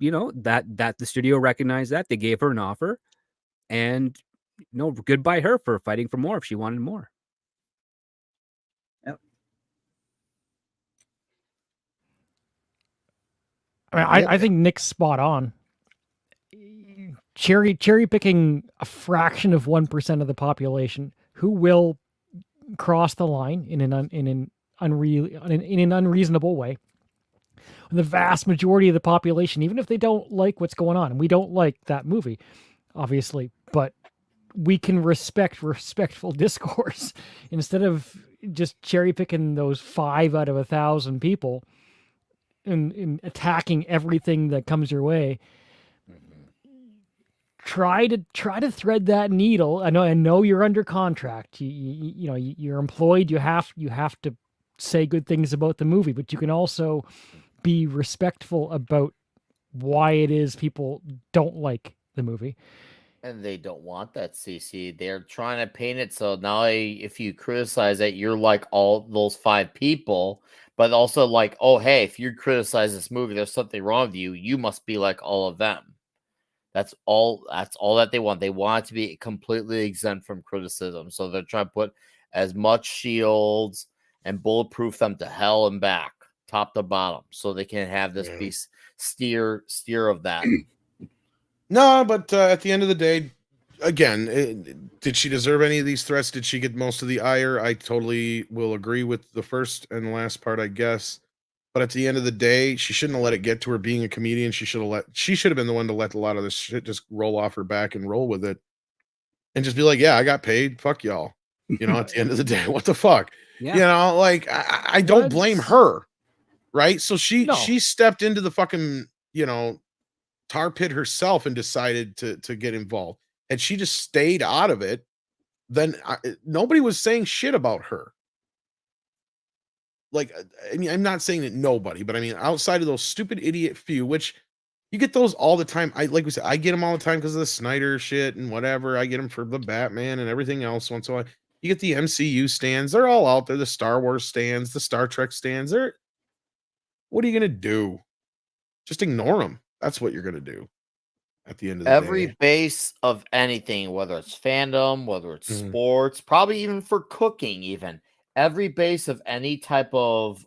that the studio recognized that. They gave her an offer, and goodbye her for fighting for more if she wanted more. Yep. I think Nick's spot on. Cherry picking a fraction of 1% of the population who will cross the line in an unreasonable way. And the vast majority of the population, even if they don't like what's going on, and we don't like that movie, obviously, but we can respect respectful discourse instead of just cherry picking those 5 out of 1,000 people and attacking everything that comes your way. Try to thread that needle. I know you're under contract. You're employed. You have to say good things about the movie, but you can also be respectful about why it is people don't like the movie. And they don't want that, CC. They're trying to paint it so now if you criticize it, you're like all those 5 people, but also like, oh, hey, if you criticize this movie, there's something wrong with you. You must be like all of them. That's all that they want. They want it to be completely exempt from criticism. So they're trying to put as much shields and bulletproof them to hell and back, top to bottom, so they can have this be steer of that. No, but at the end of the day, again, did she deserve any of these threats? Did she get most of the ire? I totally will agree with the first and last part, I guess. But at the end of the day, she shouldn't have let it get to her being a comedian. She should have been the one to let a lot of this shit just roll off her back and roll with it. And just be like, yeah, I got paid. Fuck y'all. At the end of the day, what the fuck? Yeah. I don't blame her. Right. So she stepped into the fucking tar pit herself and decided to get involved. Had she just stayed out of it, then nobody was saying shit about her. Like, I mean, I'm not saying that nobody, but I mean, outside of those stupid idiot few, which you get those all the time. Like we said, I get them all the time because of the Snyder shit and whatever. I get them for the Batman and everything else. Once in a while, you get the MCU stands. They're all out there. The Star Wars stands, the Star Trek stands. What are you gonna do? Just ignore them. That's what you're gonna do at the end of the Every day. base of anything, whether it's fandom, whether it's Mhm. sports, probably even for cooking, even every base of any type of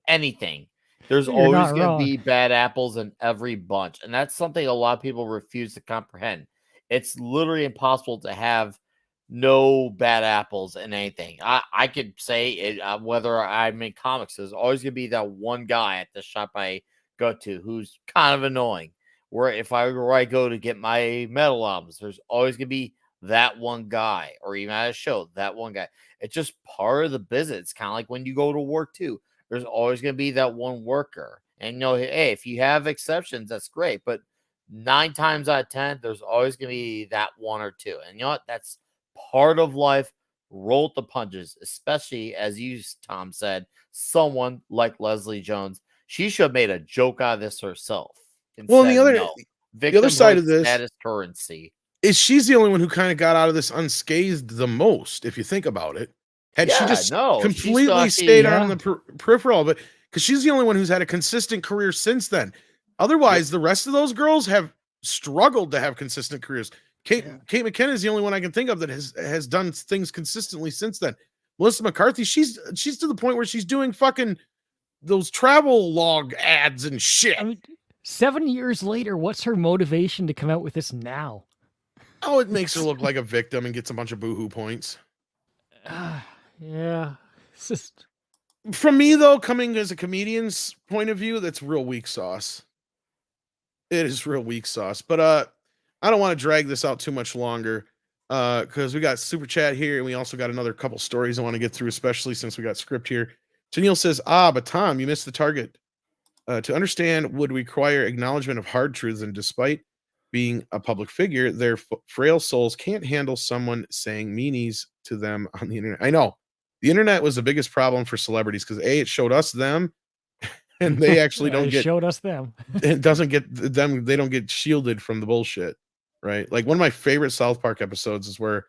anything, there's You're not always going to wrong. be bad apples in every bunch, and that's something a lot of people refuse to comprehend. It's literally impossible to have no bad apples in anything. I could say it, whether I'm in comics, there's always going to be that one guy at the shop I go to who's kind of annoying. Where if I go to get my metal albums, there's always going to be that one guy, or even at a show, that one guy. It's just part of the business. It's kind of like when you go to work too. There's always going to be that one worker. And hey, if you have exceptions, that's great. But 9 times out of 10, there's always going to be that one or two. And you know what? That's part of life. Roll with the punches, especially as you, Tom, said, someone like Leslie Jones. She should have made a joke out of this herself. Well, and the other side of this status currency is she's the only one who kind of got out of this unscathed the most, if you think about it. Had she just completely stayed on the peripheral of it, because she's the only one who's had a consistent career since then. Otherwise, the rest of those girls have struggled to have consistent careers. Kate McKinnon is the only one I can think of that has done things consistently since then. Melissa McCarthy, she's to the point where she's doing fucking those travel log ads and shit. I mean, 7 years later, what's her motivation to come out with this now? Oh, it makes her look like a victim and gets a bunch of boohoo points. Yeah. It's just... From me, though, coming as a comedian's point of view, that's real weak sauce. It is real weak sauce. But I don't want to drag this out too much longer because we got super chat here and we also got another couple stories I want to get through, especially since we got script here. Tennille says, but Tom, you missed the target. To understand would require acknowledgement of hard truths, and despite being a public figure, their frail souls can't handle someone saying meanies to them on the internet. I know. The internet was the biggest problem for celebrities because it showed us them, and they actually don't get showed us them. It doesn't get them. They don't get shielded from the bullshit, right? Like one of my favorite South Park episodes is where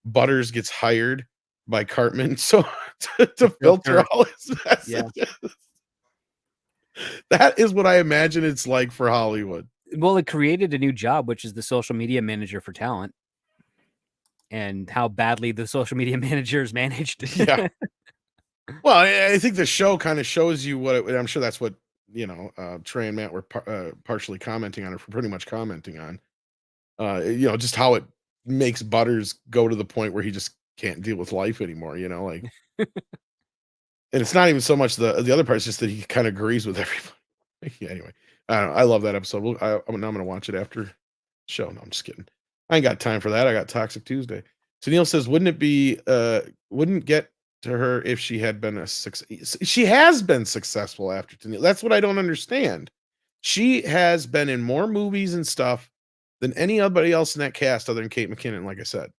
Butters gets hired by Cartman to filter all his messages. Yeah. That is what I imagine it's like for Hollywood. Well, it created a new job, which is the social media manager for talent. And how badly the social media managers managed. Yeah. Well, I think the show kind of shows you what I'm sure that's what, Trey and Matt were partially commenting on, or pretty much commenting on, just how it makes Butters go to the point where he just can't deal with life anymore, like, and it's not even so much the other part, it's just that he kind of agrees with everybody. Yeah, anyway, I don't know. I love that episode. I'm going to watch it after the show. No, I'm just kidding. I ain't got time for that. I got Toxic Tuesday. So Neil says, wouldn't get to her if she had been a success. She has been successful after Tennille. That's what I don't understand. She has been in more movies and stuff than anybody else in that cast other than Kate McKinnon, like I said.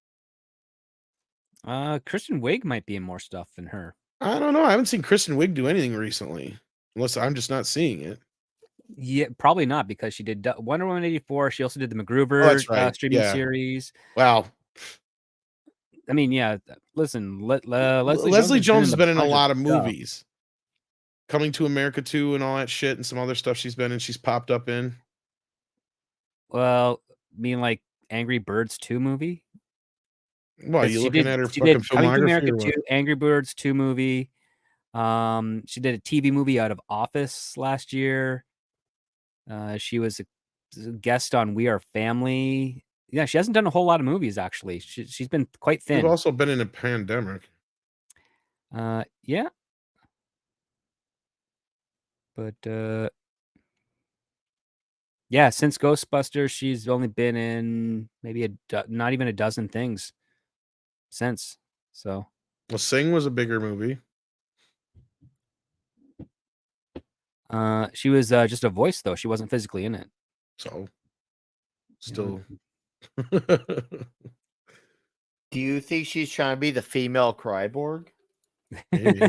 Kristen Wiig might be in more stuff than her. I don't know. I haven't seen Kristen Wiig do anything recently, unless I'm just not seeing it. Yeah, probably not, because she did Wonder Woman 84. She also did the MacGruber streaming series. Wow. I mean, yeah. Listen, Leslie Jones has been in a lot of movies. Coming to America 2 and all that shit, and some other stuff she's been in. She's popped up in. Well, I mean, like Angry Birds 2 movie. Well, you looking at her fucking filmography? Coming to America 2, Angry Birds 2 movie. She did a TV movie out of Office last year. She was a guest on We Are Family. Yeah, she hasn't done a whole lot of movies, actually. She's been quite thin. She's also been in a pandemic. Yeah. But, yeah, since Ghostbusters, she's only been in maybe not even a dozen things since. So. Well, Sing was a bigger movie. She was just a voice, though. She wasn't physically in it. So, still. Do you think she's trying to be the female Cryborg? Maybe.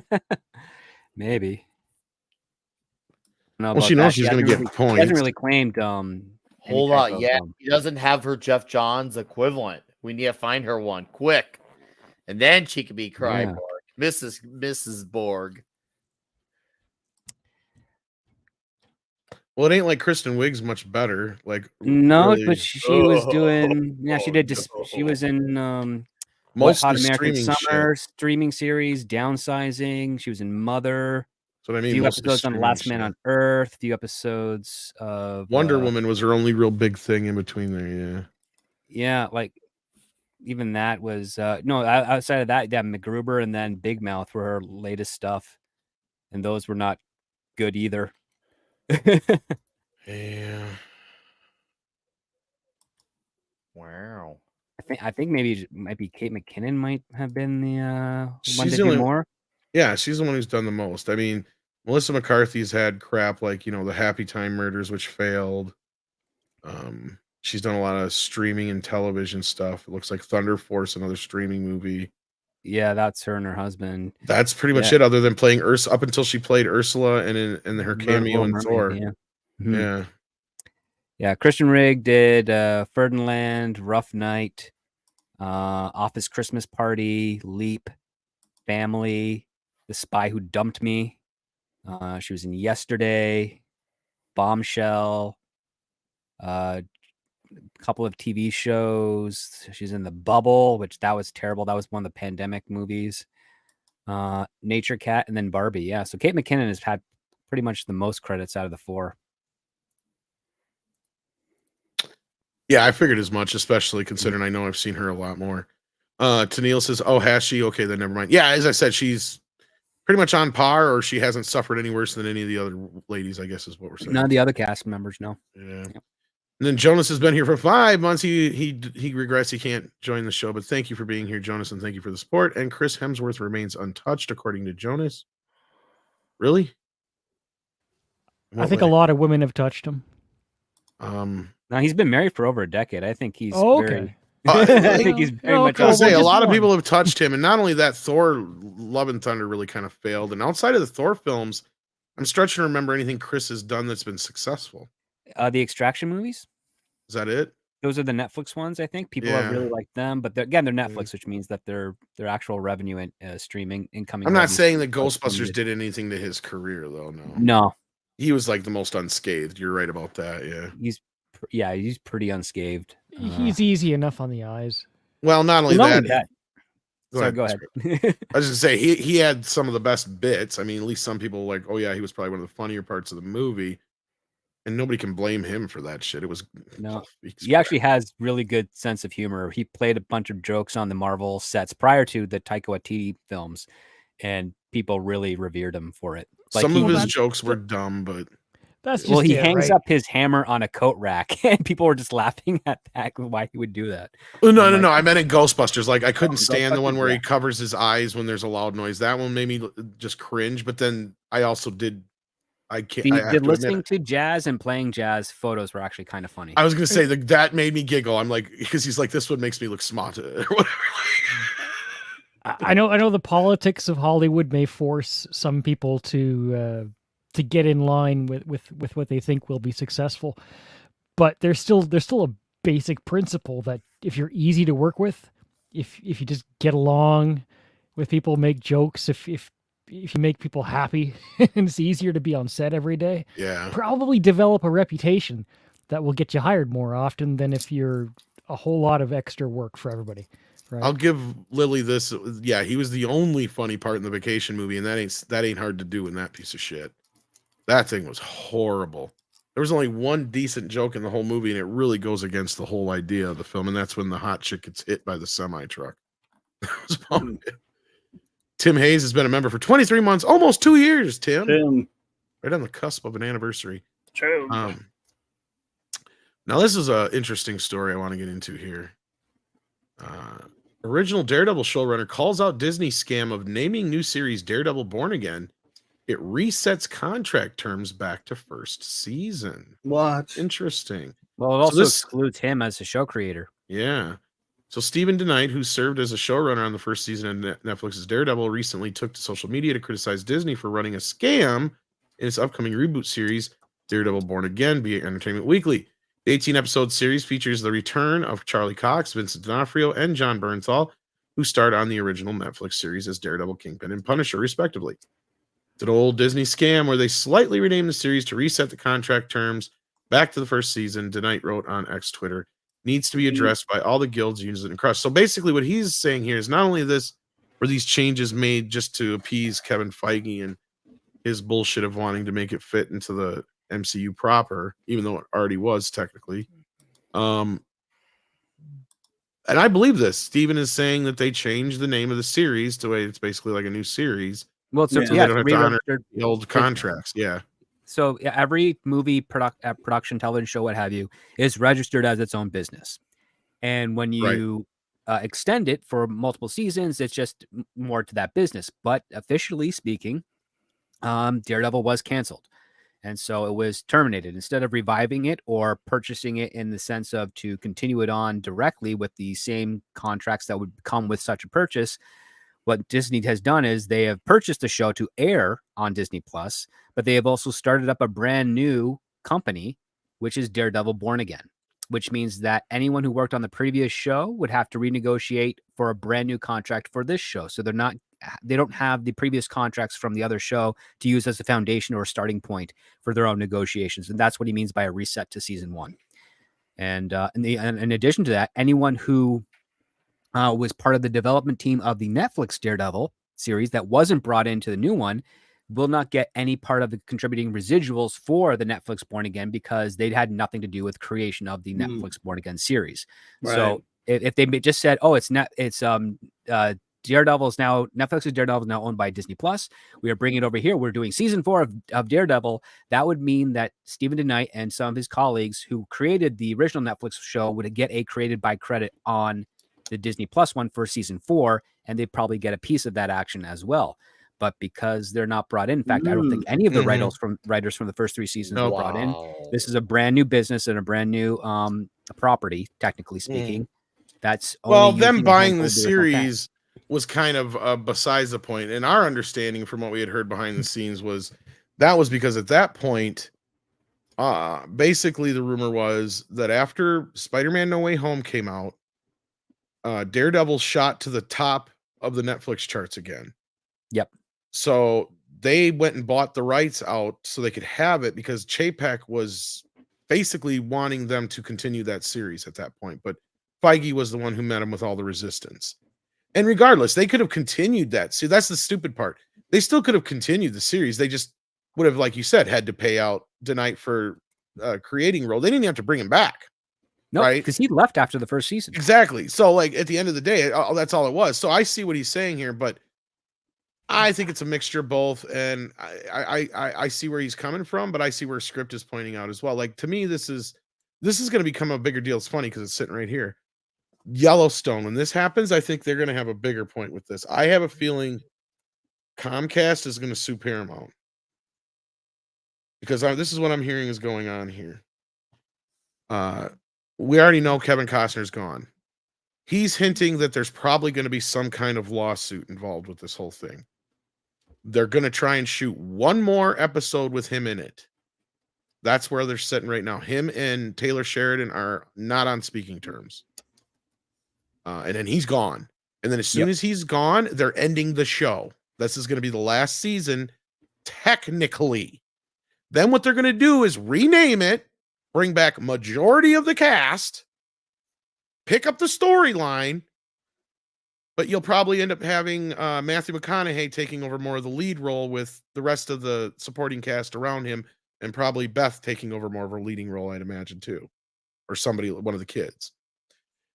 Maybe. Well, she knows she's going to get She points. hasn't really claimed. Hold on, yeah, she doesn't have her Jeff Johns equivalent. We need to find her one quick, and then she could be Cryborg, Mrs. Borg. Well, it ain't like Kristen Wiig's much better. Like no, really, but she was doing. Yeah, she did. She was in mostly Hot American streaming Summer shit. streaming series, Downsizing. She was in Mother. That's what I mean. A few mostly episodes on streaming Last Man shit. on Earth. A few episodes of Wonder Woman was her only real big thing in between there. Yeah. Yeah, like even that was no. Outside of that, MacGruber and then Big Mouth were her latest stuff, and those were not good either. Yeah. Wow. I think maybe it might be Kate McKinnon might have been the one She's to the do only- more. Yeah, she's the one who's done the most. I mean, Melissa McCarthy's had crap like, the Happy Time Murders, which failed. She's done a lot of streaming and television stuff. It looks like Thunder Force, another streaming movie. Yeah, that's her and her husband. That's pretty much it, other than playing Ursula up until she played Ursula and in her cameo in Mermaid, Thor. Yeah. Yeah. Yeah, Christian Rigg did Ferdinand, Rough Night, Office Christmas Party, Leap, Family, The Spy Who Dumped Me. She was in Yesterday, Bombshell, a couple of TV shows. She's in The Bubble, which that was terrible. That was one of the pandemic movies. Nature Cat, and then Barbie. Yeah, so Kate McKinnon has had pretty much the most credits out of the four. Yeah, I figured as much, especially considering I know I've seen her a lot more. Tennille says, "Oh, has she? Okay, then never mind." Yeah, as I said, she's pretty much on par, or she hasn't suffered any worse than any of the other ladies, I guess is what we're saying. None of the other cast members, no. Yeah. Yep. And then Jonas has been here for 5 months. He regrets he can't join the show, but thank you for being here, Jonas, and thank you for the support. And Chris Hemsworth remains untouched, according to Jonas. Really? I think a lot of women have touched him. No, he's been married for over a decade. I think he's okay. I think he's very much. I was say a lot of people have touched him, and not only that, Thor: Love and Thunder really kind of failed. And outside of the Thor films, I'm stretching to remember anything Chris has done that's been successful. The Extraction movies. Is that it? Those are the Netflix ones. I think people have really liked them, but they're Netflix, which means that their actual revenue and streaming incoming. I'm not saying that Ghostbusters did anything to his career, though. No, he was like the most unscathed. You're right about that. Yeah, he's pretty unscathed. He's easy enough on the eyes. Well, not only that. Go ahead. I was just gonna say he had some of the best bits. I mean, at least some people were like, oh yeah, he was probably one of the funnier parts of the movie, and nobody can blame him for that shit. It was he actually has really good sense of humor. He played a bunch of jokes on the Marvel sets prior to the Taika Waititi films, and people really revered him for it. Like some of his jokes were dumb, but that's just he hangs up his hammer on a coat rack, and people were just laughing at that. Why he would do that? No. I meant in Ghostbusters. Like I couldn't stand the one where he covers his eyes when there's a loud noise. That one made me just cringe. But then I also did. Listening to jazz and playing jazz photos were actually kind of funny. I was gonna say that made me giggle. I'm like, because he's like, this one makes me look smart or whatever. I know the politics of Hollywood may force some people to get in line with what they think will be successful, but there's still a basic principle that if you're easy to work with, if you just get along with people, make jokes, if you make people happy, and it's easier to be on set every day, probably develop a reputation that will get you hired more often than if you're a whole lot of extra work for everybody. Right? I'll give Lily this. Yeah, he was the only funny part in the Vacation movie, and that ain't hard to do in that piece of shit. That thing was horrible. There was only one decent joke in the whole movie, and it really goes against the whole idea of the film, and that's when the hot chick gets hit by the semi-truck. Tim Hayes has been a member for 23 months, almost 2 years, Tim. Right on the cusp of an anniversary. True. Now, this is an interesting story I want to get into here. Original Daredevil showrunner calls out Disney scam of naming new series Daredevil Born Again it resets contract terms back to first season. What? Interesting. Well, it So also this- excludes him as a show creator. Yeah. So Stephen DeKnight, who served as a showrunner on the first season of Netflix's Daredevil, recently took to social media to criticize Disney for running a scam in its upcoming reboot series, Daredevil Born Again, via Entertainment Weekly. The 18-episode series features the return of Charlie Cox, Vincent D'Onofrio, and John Bernthal, who starred on the original Netflix series as Daredevil, Kingpin, and Punisher, respectively. It's an old Disney scam where they slightly renamed the series to reset the contract terms back to the first season, DeKnight wrote on X Twitter. Needs to be addressed by all the guilds, unions, and crush. So basically, what he's saying here is not only this were these changes made just to appease Kevin Feige and his bullshit of wanting to make it fit into the MCU proper, even though it already was technically. And I believe this. Steven is saying that they changed the name of the series to way it's basically like a new series. Well, so, Yeah. So yeah, they don't it's have to honor re-registered. the old contracts. Yeah. So every movie production, television show, what have you, is registered as its own business. And when you extend it for multiple seasons, it's just more to that business. But officially speaking, Daredevil was canceled. And so it was terminated. Instead of reviving it or purchasing it in the sense of to continue it on directly with the same contracts that would come with such a purchase, what Disney has done is they have purchased the show to air on Disney Plus, but they have also started up a brand new company, which is Daredevil Born Again, which means that anyone who worked on the previous show would have to renegotiate for a brand new contract for this show. So they don't have the previous contracts from the other show to use as a foundation or a starting point for their own negotiations. And that's what he means by a reset to season one. And in addition to that, anyone who was part of the development team of the Netflix Daredevil series that wasn't brought into the new one will not get any part of the contributing residuals for the Netflix Born Again because they had nothing to do with creation of the Netflix Born Again series. Right. So if they just said, "Oh, Daredevil's now Netflix's Daredevil is now owned by Disney Plus. We are bringing it over here. We're doing season 4 of Daredevil." That would mean that Stephen DeKnight and some of his colleagues who created the original Netflix show would get a created by credit on the Disney Plus one for season 4, and they probably get a piece of that action as well. But because they're not brought in fact, I don't think any of the writers from the first 3 seasons were brought in. This is a brand new business and a brand new property, technically speaking. That's only them using buying the handful of original cast. series was kind of besides the point. And our understanding from what we had heard behind the scenes was that was because at that point, basically the rumor was that after Spider-Man No Way Home came out, Daredevil shot to the top of the Netflix charts again. Yep. So they went and bought the rights out so they could have it because Chapek was basically wanting them to continue that series at that point. But Feige was the one who met him with all the resistance. And regardless, they could have continued that. See, that's the stupid part. They still could have continued the series. They just would have, like you said, had to pay out DeKnight for creating role. They didn't have to bring him back. No, right? because he left after the first season. Exactly. So, like, at the end of the day, that's all it was. So I see what he's saying here, but I think it's a mixture of both. And I see where he's coming from, but I see where script is pointing out as well. Like, to me, this is going to become a bigger deal. It's funny because it's sitting right here. Yellowstone, when this happens, I think they're going to have a bigger point with this. I have a feeling Comcast is going to sue Paramount because this is what I'm hearing is going on here. We already know Kevin Costner's gone. He's hinting that there's probably going to be some kind of lawsuit involved with this whole thing. They're going to try and shoot one more episode with him in it. That's where they're sitting right now. Him and Taylor Sheridan are not on speaking terms. And then he's gone. And then as soon as he's gone, they're ending the show. This is going to be the last season, technically. Then what they're going to do is rename it, bring back majority of the cast, pick up the storyline, but you'll probably end up having Matthew McConaughey taking over more of the lead role with the rest of the supporting cast around him, and probably Beth taking over more of her leading role, I'd imagine, too. Or somebody, one of the kids.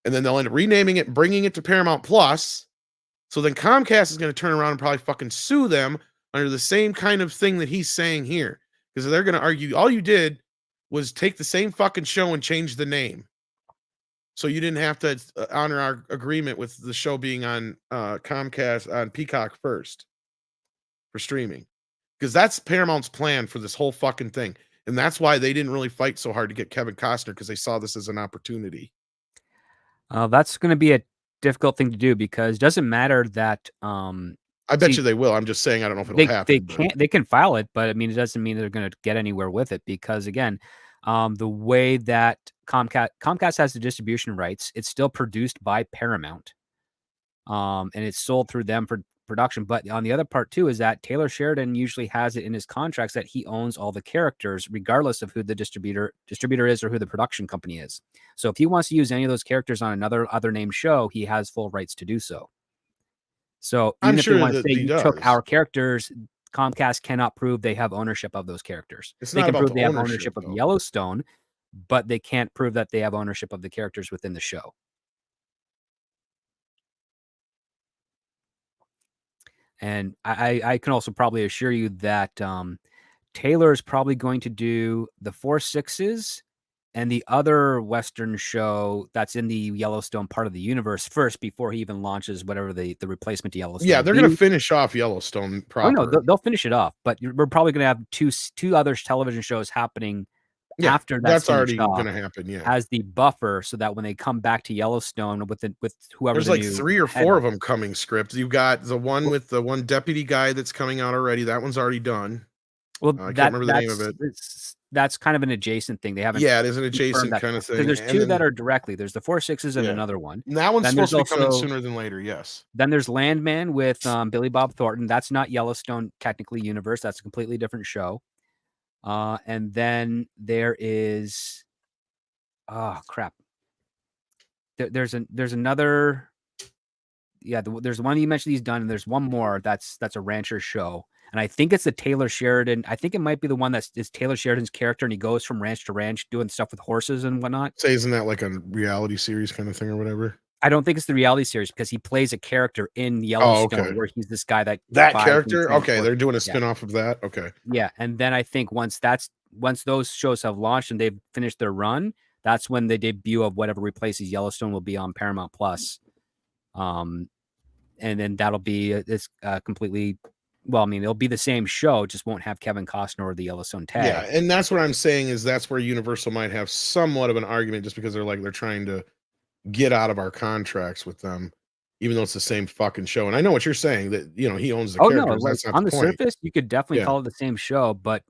And then they'll end up renaming it and bringing it to Paramount Plus. So then Comcast is going to turn around and probably fucking sue them under the same kind of thing that he's saying here. Because they're going to argue, all you did was take the same fucking show and change the name. So you didn't have to honor our agreement with the show being on Comcast, on Peacock first for streaming. because that's Paramount's plan for this whole fucking thing. And that's why they didn't really fight so hard to get Kevin Costner, because they saw this as an opportunity. That's going to be a difficult thing to do because it doesn't matter that. I bet you they will. I'm just saying I don't know if it'll happen. They can file it, but I mean, it doesn't mean they're going to get anywhere with it because, again, the way that Comcast has the distribution rights, it's still produced by Paramount, and it's sold through them for production. But on the other part too is that Taylor Sheridan usually has it in his contracts that he owns all the characters, regardless of who the distributor is or who the production company is. So if he wants to use any of those characters on other named show, he has full rights to do so. So even I'm if sure they want to that say he you does. took our characters, Comcast cannot prove they have ownership of those characters. It's They not can about prove the they have ownership, ownership of though. Yellowstone, but they can't prove that they have ownership of the characters within the show. And I can also probably assure you that Taylor is probably going to do the 4 6s and the other Western show that's in the Yellowstone part of the universe first before he even launches whatever the replacement to Yellowstone. Yeah, they're going to finish off Yellowstone proper. Oh no, they'll finish it off, but we're probably going to have two other television shows happening after that's already going to happen. Yeah, as the buffer, so that when they come back to Yellowstone with whoever, there's like 3 or 4 of them coming scripts. You've got the one with the one deputy guy that's coming out already. That one's already done. Well, I can't remember the name of it. That's kind of an adjacent thing. They haven't. Yeah, it is an adjacent kind of thing. There's two that are directly. There's the 4 6s and another one. And that one's supposed to be coming sooner than later. Yes. Then there's Landman with Billy Bob Thornton. That's not Yellowstone technically universe. That's a completely different show. And then there is, oh crap. There's another. Yeah, there's one you mentioned he's done, and there's one more that's a rancher show. And I think it's the Taylor Sheridan. I think it might be the one that's Taylor Sheridan's character, and he goes from ranch to ranch doing stuff with horses and whatnot. Say, isn't that like a reality series kind of thing or whatever? I don't think it's the reality series because he plays a character in Yellowstone where he's this guy that character. Okay, they're doing a spin-off of that. Okay. Yeah, and then I think once those shows have launched and they've finished their run, that's when the debut of whatever replaces Yellowstone will be on Paramount Plus. And then that'll be it's completely. Well, I mean, it'll be the same show, just won't have Kevin Costner or the Yellowstone tag. Yeah, and that's what I'm saying is that's where Universal might have somewhat of an argument, just because they're trying to get out of our contracts with them, even though it's the same fucking show. And I know what you're saying, that he owns the characters. No, that's not on the point. surface, you could definitely call it the same show, but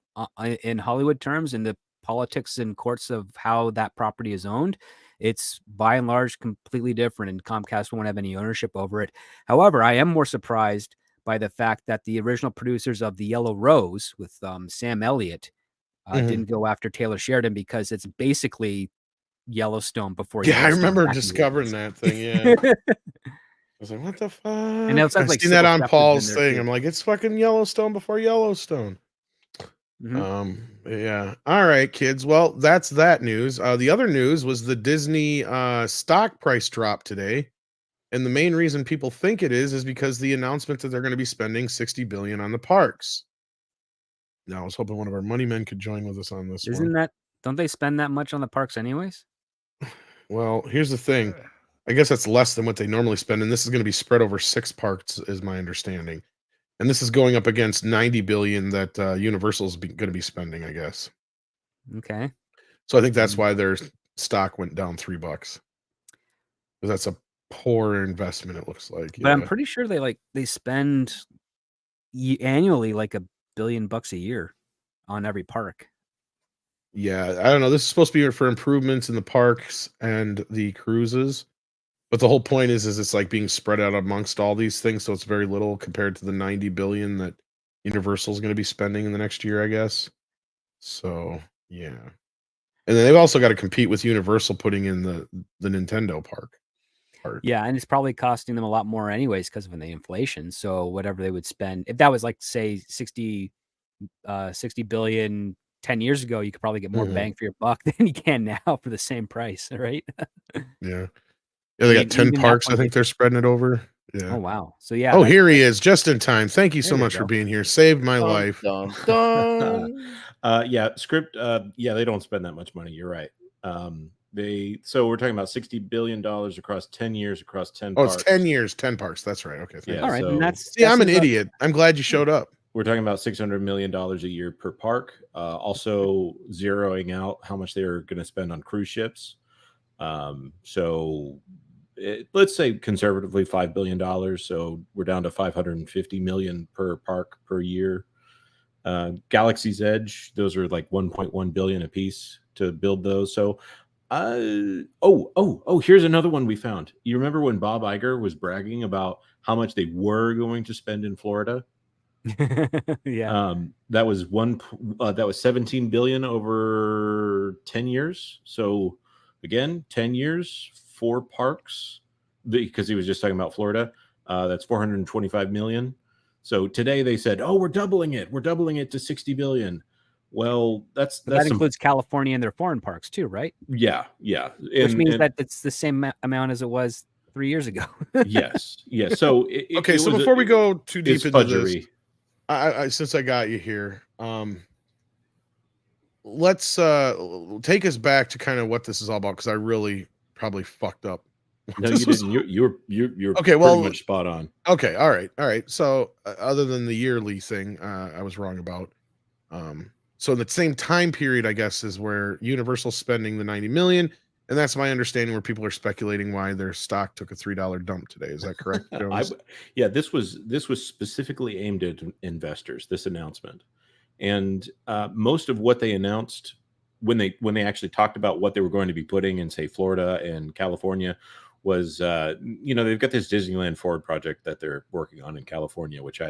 in Hollywood terms, in the politics and courts of how that property is owned, it's by and large completely different, and Comcast won't have any ownership over it. However, I am more surprised by the fact that the original producers of The Yellow Rose with Sam Elliott didn't go after Taylor Sheridan, because it's basically Yellowstone before. Yeah, I remember discovering that thing. Yeah, I was like, "What the fuck?" And I've seen that on Paul's thing. Too. I'm like, "It's fucking Yellowstone before Yellowstone." Yeah. All right, kids. Well, that's that news. The other news was the Disney stock price drop today. And the main reason people think it is because the announcement that they're going to be spending $60 billion on the parks. Now, I was hoping one of our money men could join with us on this. Don't they spend that much on the parks anyways? Well, here's the thing. I guess that's less than what they normally spend, and this is going to be spread over 6 parks, is my understanding. And this is going up against $90 billion that Universal is going to be spending, I guess. Okay. So I think that's why their stock went down $3. Because that's a poor investment, it looks like. But I'm pretty sure they spend annually like $1 billion a year on every park. Yeah, I don't know. This is supposed to be for improvements in the parks and the cruises, but the whole point is it's like being spread out amongst all these things, so it's very little compared to the $90 billion that Universal is going to be spending in the next year, I guess. So yeah, and then they've also got to compete with Universal putting in the Nintendo park. Yeah, and it's probably costing them a lot more anyways because of the inflation. So whatever they would spend, if that was like say 60 billion 10 years ago, you could probably get more bang for your buck than you can now for the same price, right? Yeah, they got 10 parks. I think they're spreading it over. Yeah. Oh wow. So yeah. Oh, here he is, just in time. Thank you so much for being here. Saved my life. Yeah, script. Yeah, they don't spend that much money. You're right. So we're talking about $60 billion across 10 years across 10 parks. It's 10 years, 10 parks. That's right. Okay. Yeah, all right. so, And that's I'm an idiot. I'm glad you showed up. we're talking about $600 million a year per park. Also zeroing out how much they're going to spend on cruise ships. Let's say conservatively $5 billion. So we're down to $550 million per park per year. Galaxy's Edge, those are like $1.1 billion a piece to build those. So, here's another one we found. You remember when Bob Iger was bragging about how much they were going to spend in Florida? Yeah. That was 17 billion over 10 years. So again, 10 years, 4 parks, because he was just talking about Florida. That's 425 million. So today they said, "Oh, we're doubling it. We're doubling it to 60 billion." Well, that includes California and their foreign parks too, right? Yeah. Which means that it's the same amount as it was 3 years ago. Yes. So so before we go too deep into fudgery. this, I since I got you here, let's take us back to kind of what this is all about, because I really probably fucked up. No, you didn't. You're okay. Well, pretty much spot on. Okay, all right. So other than the yearly thing, I was wrong about. So in the same time period, I guess, is where Universal's spending the 90 million, and that's my understanding, where people are speculating why their stock took a $3 dump today. Is that correct, Jones? This was specifically aimed at investors, this announcement. And most of what they announced when they actually talked about what they were going to be putting in, say, Florida and California, was they've got this Disneyland Forward project that they're working on in California, which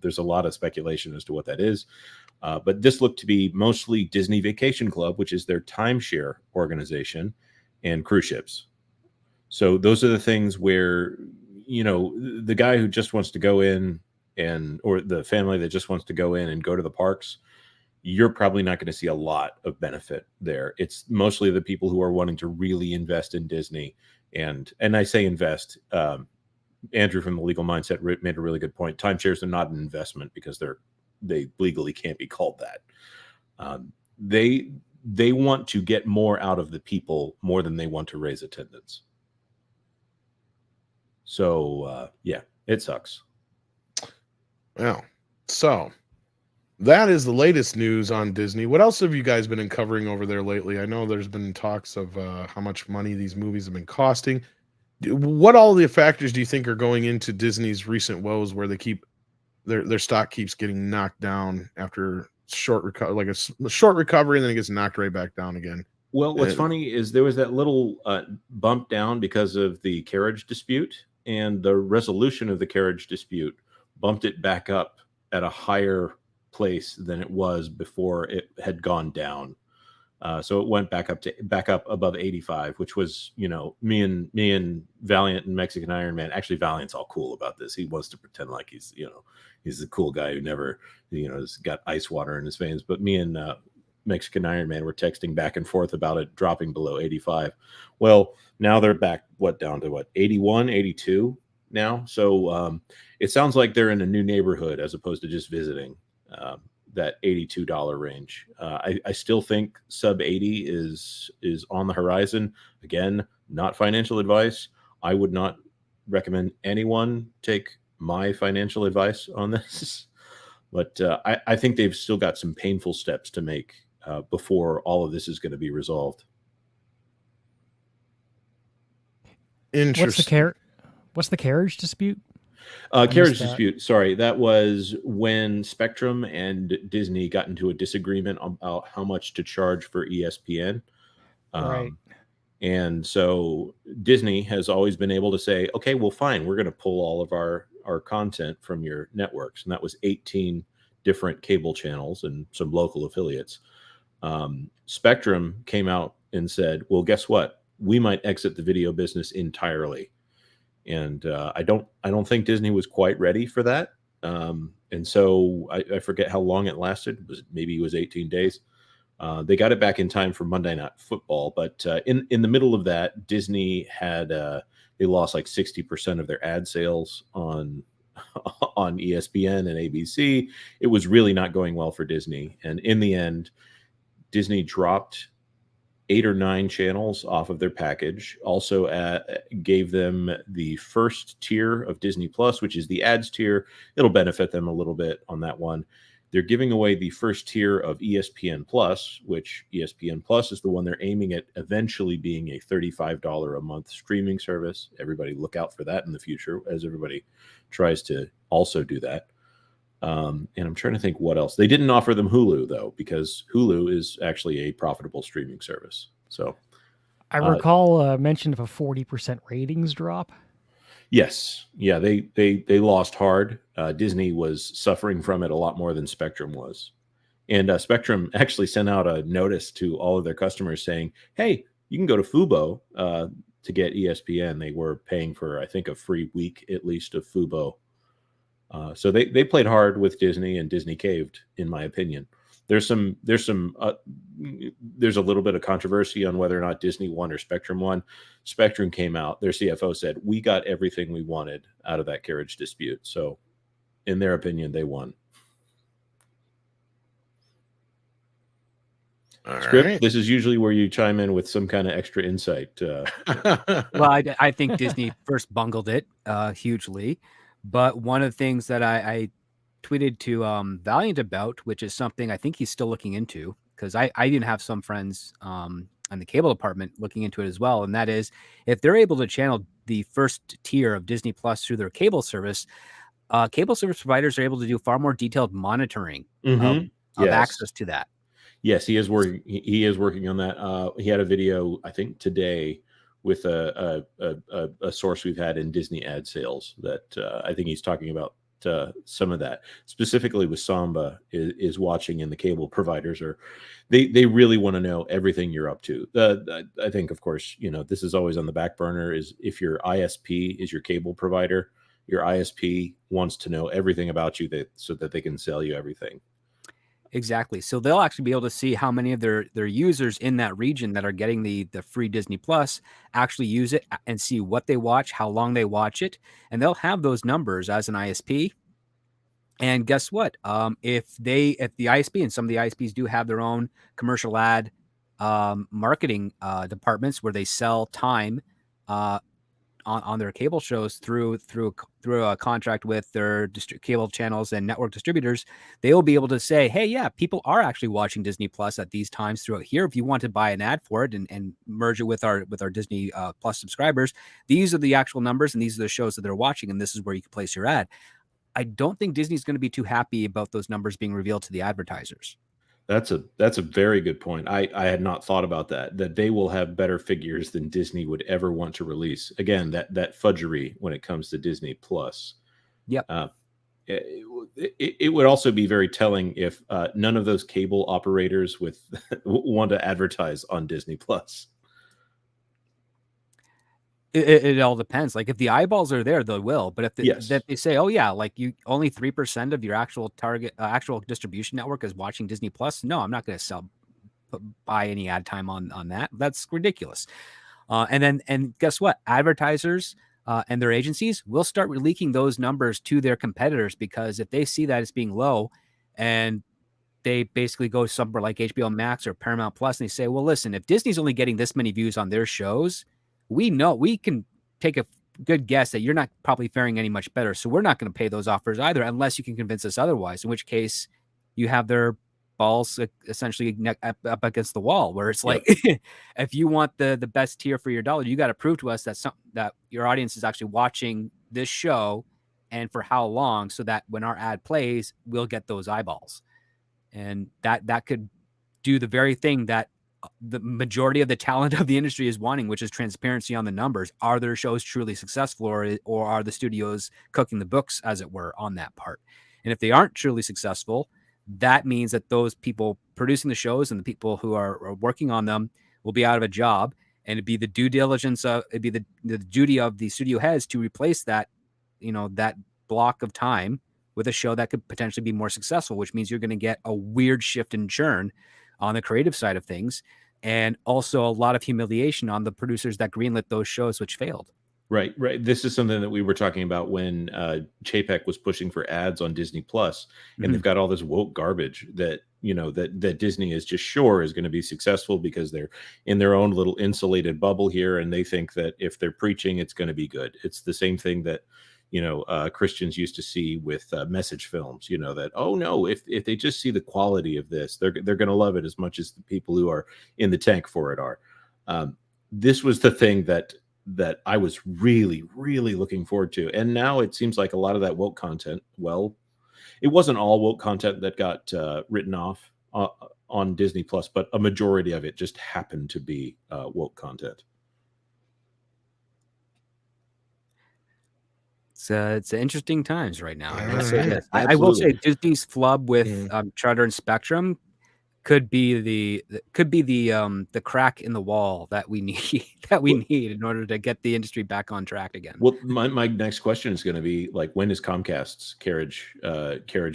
there's a lot of speculation as to what that is. But this looked to be mostly Disney Vacation Club, which is their timeshare organization, and cruise ships. So those are the things where, the guy who just wants to go in or the family that just wants to go in and go to the parks, you're probably not going to see a lot of benefit there. It's mostly the people who are wanting to really invest in Disney. And I say invest. Andrew from the Legal Mindset made a really good point. Timeshares are not an investment because they legally can't be called that. They want to get more out of the people more than they want to raise attendance. So it sucks. Well, so that is the latest news on Disney. What else have you guys been uncovering over there lately? I know there's been talks of how much money these movies have been costing. What all the factors do you think are going into Disney's recent woes, where they keep their stock keeps getting knocked down after a short recovery, and then it gets knocked right back down again? Well, what's funny is there was that little bump down because of the carriage dispute, and the resolution of the carriage dispute bumped it back up at a higher place than it was before it had gone down. So it went back up above 85, which was, me and Valiant and Mexican Iron Man. Actually, Valiant's all cool about this. He wants to pretend like he's the cool guy who never, has got ice water in his veins. But me and Mexican Iron Man were texting back and forth about it dropping below 85. Well, now they're back down to 81, 82 now. So it sounds like they're in a new neighborhood as opposed to just visiting that $82 range. I still think sub 80 is on the horizon. Again, not financial advice. I would not recommend anyone take my financial advice on this, but I think they've still got some painful steps to make before all of this is going to be resolved. Interesting. What's the carriage dispute? Carriage dispute. Sorry, that was when Spectrum and Disney got into a disagreement about how much to charge for ESPN. Right. And so Disney has always been able to say, okay, well, fine, we're going to pull all of our content from your networks. And that was 18 different cable channels and some local affiliates. Spectrum came out and said, well, guess what? We might exit the video business entirely. And I don't think Disney was quite ready for that. And so I forget how long it lasted. Maybe it was 18 days. They got it back in time for Monday Night Football. But in the middle of that, Disney had they lost like 60% of their ad sales on ESPN and ABC. It was really not going well for Disney. And in the end, Disney dropped 8 or 9 channels off of their package. Also gave them the first tier of Disney Plus, which is the ads tier. It'll benefit them a little bit on that one. They're giving away the first tier of ESPN Plus, which ESPN Plus is the one they're aiming at eventually being a $35 a month streaming service. Everybody look out for that in the future as everybody tries to also do that. And I'm trying to think what else. They didn't offer them Hulu, though, because Hulu is actually a profitable streaming service. So I recall a mention of a 40% ratings drop. yes. Yeah, they lost hard. Disney was suffering from it a lot more than Spectrum was. And Spectrum actually sent out a notice to all of their customers saying, hey, you can go to Fubo to get ESPN. They were paying for, I think, a free week at least of Fubo. So they played hard with Disney, and Disney caved, in my opinion. There's a little bit of controversy on whether or not Disney won or Spectrum won. Spectrum came out. Their CFO said, we got everything we wanted out of that carriage dispute. So in their opinion, they won. All Script, right. this is usually where you chime in with some kind of extra insight. Well, I think Disney first bungled it hugely. But one of the things that I tweeted to Valiant about, which is something I think he's still looking into, because I even have some friends in the cable department looking into it as well. And that is, if they're able to channel the first tier of Disney Plus through their cable service providers are able to do far more detailed monitoring of access to that. Yes, he is working. He is working on that. He had a video, I think, today with a source we've had in Disney ad sales that I think he's talking about some of that, specifically with Samba is watching, and the cable providers are they really want to know everything you're up to. I think, of course, this is always on the back burner, is if your ISP is your cable provider, your ISP wants to know everything about you so that they can sell you everything. Exactly. So they'll actually be able to see how many of their users in that region that are getting the free Disney Plus actually use it and see what they watch, how long they watch it. And they'll have those numbers as an ISP. And guess what? If the ISP, and some of the ISPs do have their own commercial ad marketing departments where they sell time on their cable shows through a contract with their cable channels and network distributors, they will be able to say, hey, yeah, people are actually watching Disney Plus at these times throughout here. If you want to buy an ad for it and merge it with our Disney Plus subscribers, these are the actual numbers and these are the shows that they're watching, and this is where you can place your ad. I don't think Disney's going to be too happy about those numbers being revealed to the advertisers. That's a very good point. I had not thought about that they will have better figures than Disney would ever want to release. Again, that fudgery when it comes to Disney Plus. Yep. It would also be very telling if none of those cable operators want to advertise on Disney Plus. It all depends. Like if the eyeballs are there, they will. But if they say, oh yeah, like you only 3% of your actual target, actual distribution network is watching Disney Plus, no, I'm not going to buy any ad time on that. That's ridiculous. And guess what? Advertisers and their agencies will start leaking those numbers to their competitors, because if they see that it's being low, and they basically go somewhere like HBO Max or Paramount Plus, and they say, well, listen, if Disney's only getting this many views on their shows, we know we can take a good guess that you're not probably faring any much better. So we're not going to pay those offers either, unless you can convince us otherwise, in which case you have their balls essentially up against the wall, where it's like, if you want the best tier for your dollar, you got to prove to us that your audience is actually watching this show, and for how long, so that when our ad plays, we'll get those eyeballs. And that could do the very thing that the majority of the talent of the industry is wanting, which is transparency on the numbers. Are their shows truly successful, or are the studios cooking the books, as it were, on that part? And if they aren't truly successful, that means that those people producing the shows and the people who are working on them will be out of a job, and it'd be the due diligence of the duty of the studio heads to replace that, that block of time with a show that could potentially be more successful, which means you're going to get a weird shift in churn on the creative side of things, and also a lot of humiliation on the producers that greenlit those shows which failed. Right, right. This is something that we were talking about when Chapek was pushing for ads on Disney Plus, and they've got all this woke garbage that that Disney is just sure is going to be successful because they're in their own little insulated bubble here, and they think that if they're preaching, it's going to be good. It's the same thing that Christians used to see with message films. That, oh no, if they just see the quality of this, they're going to love it as much as the people who are in the tank for it are. This was the thing that I was really, really looking forward to. And now it seems like a lot of that woke content, well, it wasn't all woke content that got written off on Disney Plus, but a majority of it just happened to be woke content. It's interesting times right now. I will All say right. this. I will say Absolutely. Disney's flub with Charter and Spectrum could be the crack in the wall that we need in order to get the industry back on track again. Well, my next question is going to be like, when is Comcast's carriage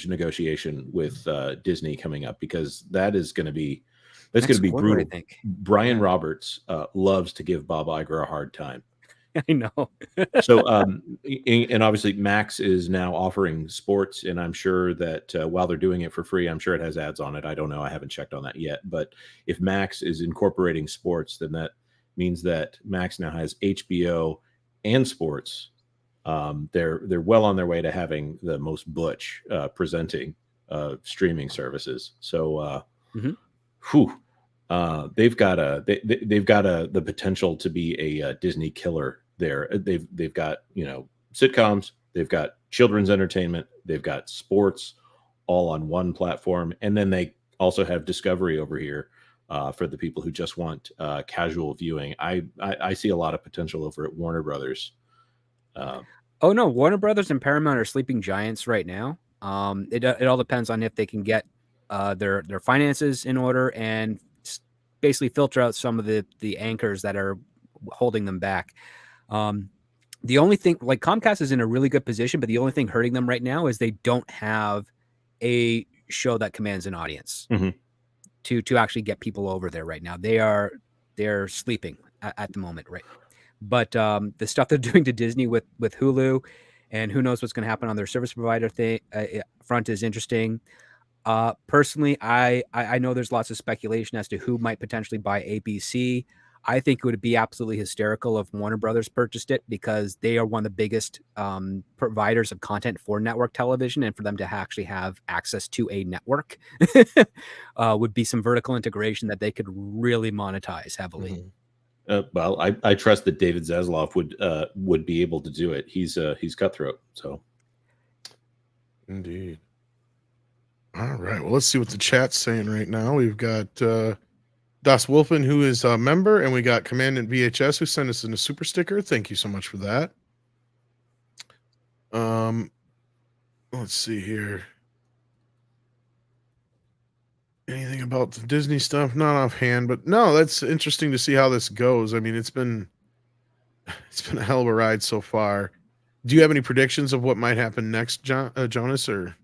negotiation with Disney coming up? Because that's going to be Quarter, I brutal. think. Brian Roberts loves to give Bob Iger a hard time. I know. So, and obviously Max is now offering sports, and I'm sure that while they're doing it for free, I'm sure it has ads on it. I don't know. I haven't checked on that yet. But if Max is incorporating sports, then that means that Max now has HBO and sports. They're well on their way to having the most butch presenting streaming services. So, they've got the potential to be a Disney killer there. They've got sitcoms, they've got children's entertainment, they've got sports, all on one platform, and then they also have Discovery over here for the people who just want casual viewing. I see a lot of potential over at Warner Brothers. Oh no, Warner Brothers and Paramount are sleeping giants right now. It all depends on if they can get their finances in order and basically filter out some of the anchors that are holding them back. The only thing, like, Comcast is in a really good position, but the only thing hurting them right now is they don't have a show that commands an audience to actually get people over there right now. They're sleeping at the moment, right? But the stuff they're doing to Disney with Hulu, and who knows what's going to happen on their service provider front is interesting. Personally, I know there's lots of speculation as to who might potentially buy ABC. I think it would be absolutely hysterical if Warner Brothers purchased it, because they are one of the biggest providers of content for network television, and for them to actually have access to a network would be some vertical integration that they could really monetize heavily. Well, I trust that David Zaslav would be able to do it. He's cutthroat, so Indeed. All right. Well, let's see what the chat's saying right now. We've got Das Wolfen, who is a member, and we got Commandant VHS, who sent us in a super sticker. Thank you so much for that. Let's see here. Anything about the Disney stuff? Not offhand, but no, that's interesting to see how this goes. I mean, it's been a hell of a ride so far. Do you have any predictions of what might happen next, Jonas? Or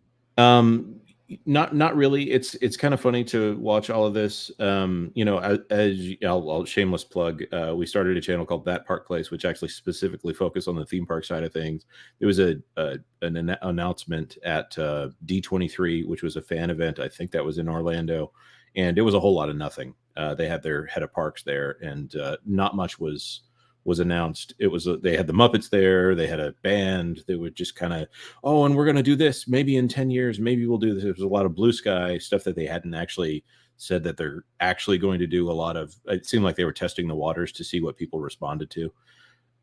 not really. It's kind of funny to watch all of this. I'll shameless plug. We started a channel called That Park Place, which actually specifically focused on the theme park side of things. There was an announcement at D23, which was a fan event. I think that was in Orlando, and it was a whole lot of nothing. They had their head of parks there, and not much was announced. It was they had the Muppets there, they had a band. They would just kind of, and we're going to do this maybe in 10 years, maybe we'll do this. It was a lot of blue sky stuff that they hadn't actually said that they're actually going to do. A lot of, it seemed like they were testing the waters to see what people responded to.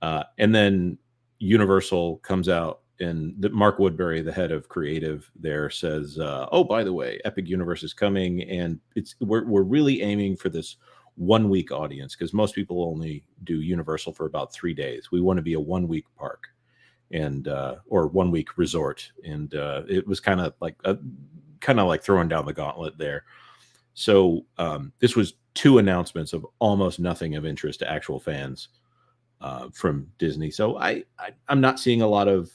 And then Universal comes out, and Mark Woodbury, the head of creative there, says, by the way, Epic Universe is coming, and we're really aiming for this 1 week audience, because most people only do Universal for about 3 days. We want to be a 1 week park, and or 1 week resort, and it was kind of like throwing down the gauntlet there. So this was 2 announcements of almost nothing of interest to actual fans from Disney. So I'm not seeing a lot of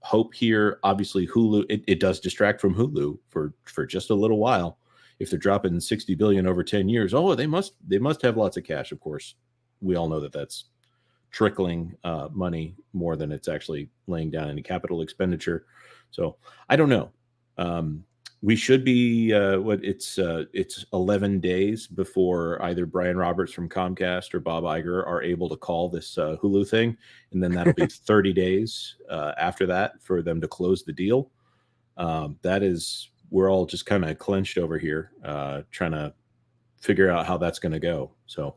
hope here. Obviously, Hulu, it does distract from Hulu for just a little while. If they're dropping 60 billion over 10 years, they must have lots of cash. Of course, we all know that that's trickling money more than it's actually laying down any capital expenditure. So I don't know. We should be it's 11 days before either Brian Roberts from Comcast or Bob Iger are able to call this Hulu thing, and then that'll be 30 days after that for them to close the deal. We're all just kind of clenched over here, trying to figure out how that's going to go. So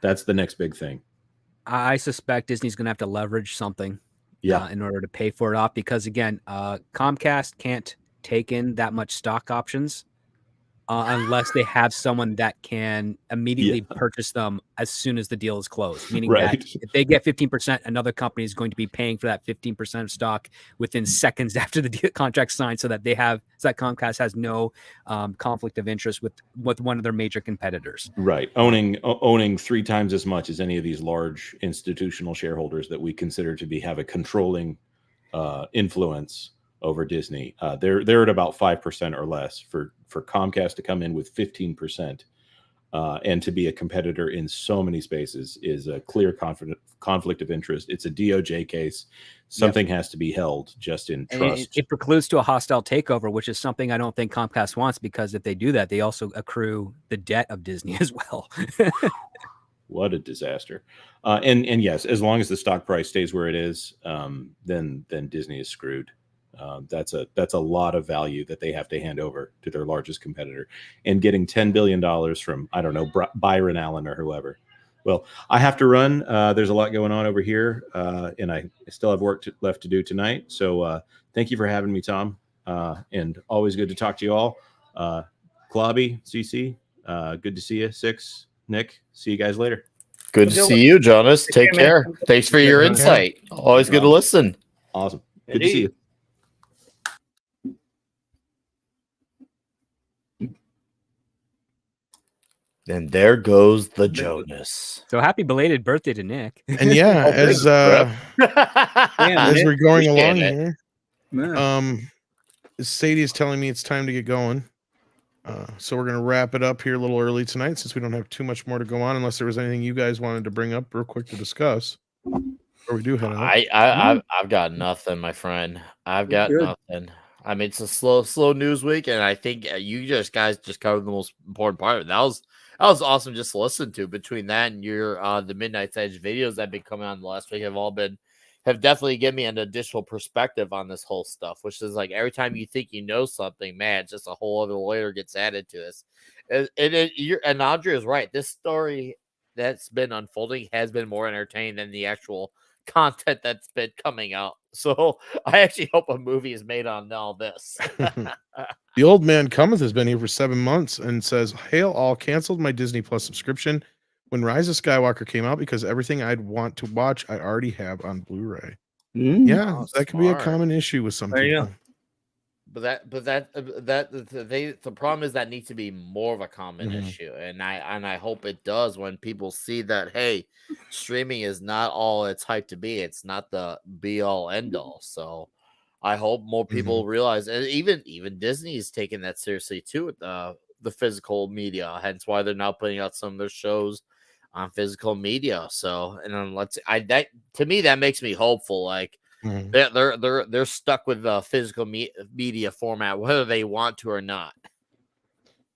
that's the next big thing. I suspect Disney's going to have to leverage something, in order to pay for it off, because again, Comcast can't take in that much stock options unless they have someone that can immediately purchase them as soon as the deal is closed. Meaning that if they get 15%, another company is going to be paying for that 15% of stock within seconds after the deal contract signed, so that Comcast has no conflict of interest with one of their major competitors. Right, owning 3 times as much as any of these large institutional shareholders that we consider to have a controlling influence over Disney. They're at about 5% or less. For Comcast to come in with 15% and to be a competitor in so many spaces is a clear conflict of interest. It's a DOJ case. Something has to be held just in trust. It precludes to a hostile takeover, which is something I don't think Comcast wants, because if they do that, they also accrue the debt of Disney as well. What a disaster. And yes, as long as the stock price stays where it is, then Disney is screwed. That's a lot of value that they have to hand over to their largest competitor, and getting $10 billion from, I don't know, Byron Allen or whoever. Well, I have to run. There's a lot going on over here, and I still have work left to do tonight. So thank you for having me, Tom, and always good to talk to you all. Klobby, CC, good to see you. Six, Nick, see you guys later. Good to see you, Jonas. Take care. Thanks for your insight. Always good to listen. Awesome. Good to see you. And there goes the Jonas. So happy belated birthday to Nick. And yeah, as we're going along here, Sadie is telling me it's time to get going. So we're going to wrap it up here a little early tonight, since we don't have too much more to go on, unless there was anything you guys wanted to bring up real quick to discuss. Or we do have. I've got nothing, my friend. I've got nothing. I mean, it's a slow news week, and I think you guys just covered the most important part of it. That was awesome just to listen to. Between that and your the Midnight's Edge videos that have been coming on the last week have definitely given me an additional perspective on this whole stuff, which is like every time you think you know something, man, it's just a whole other layer gets added to this. And Audrey is right. This story that's been unfolding has been more entertaining than the actual content that's been coming out. So I actually hope a movie is made on all this. The old man cometh has been here for 7 months and says, "Hail all, canceled my Disney Plus subscription when Rise of Skywalker came out because everything I'd want to watch I already have on Blu-ray." Yeah, that could be a common issue with some people. But the problem is that needs to be more of a common issue, and I hope it does when people see that, hey, streaming is not all it's hyped to be. It's not the be all end all. So I hope more people realize, and even Disney is taking that seriously too with the physical media. Hence why they're now putting out some of their shows on physical media. So, and then to me that makes me hopeful. Like they're stuck with the physical media format, whether they want to or not.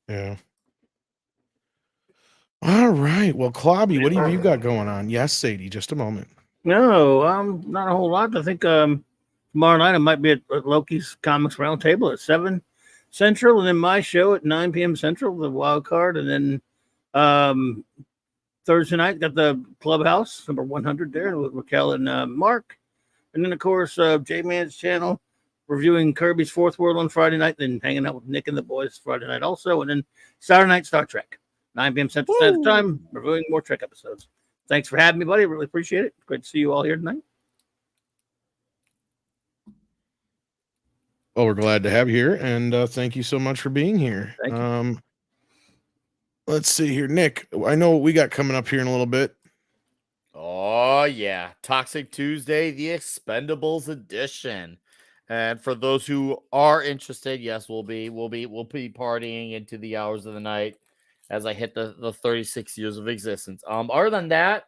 Yeah. All right. Well, Klobby, what have you got going on? Yes, Sadie. Just a moment. No, not a whole lot. I think tomorrow night I might be at Loki's Comics Roundtable at 7 Central, and then my show at 9 p.m. Central, the wild card, and then Thursday night got the Clubhouse number 100 there with Raquel and Mark, and then of course J-Man's channel reviewing Kirby's Fourth World on Friday night, then hanging out with Nick and the boys Friday night also, and then Saturday night Star Trek 9 p.m. Central Standard Time, reviewing more Trek episodes. Thanks for having me, buddy. Really appreciate it. Great to see you all here tonight. Well, we're glad to have you here, and thank you so much for being here. Thank you. Let's see here, Nick. I know what we got coming up here in a little bit. Oh yeah, Toxic Tuesday, the Expendables edition. And for those who are interested, yes, we'll be partying into the hours of the night as I hit the 36 years of existence. Other than that,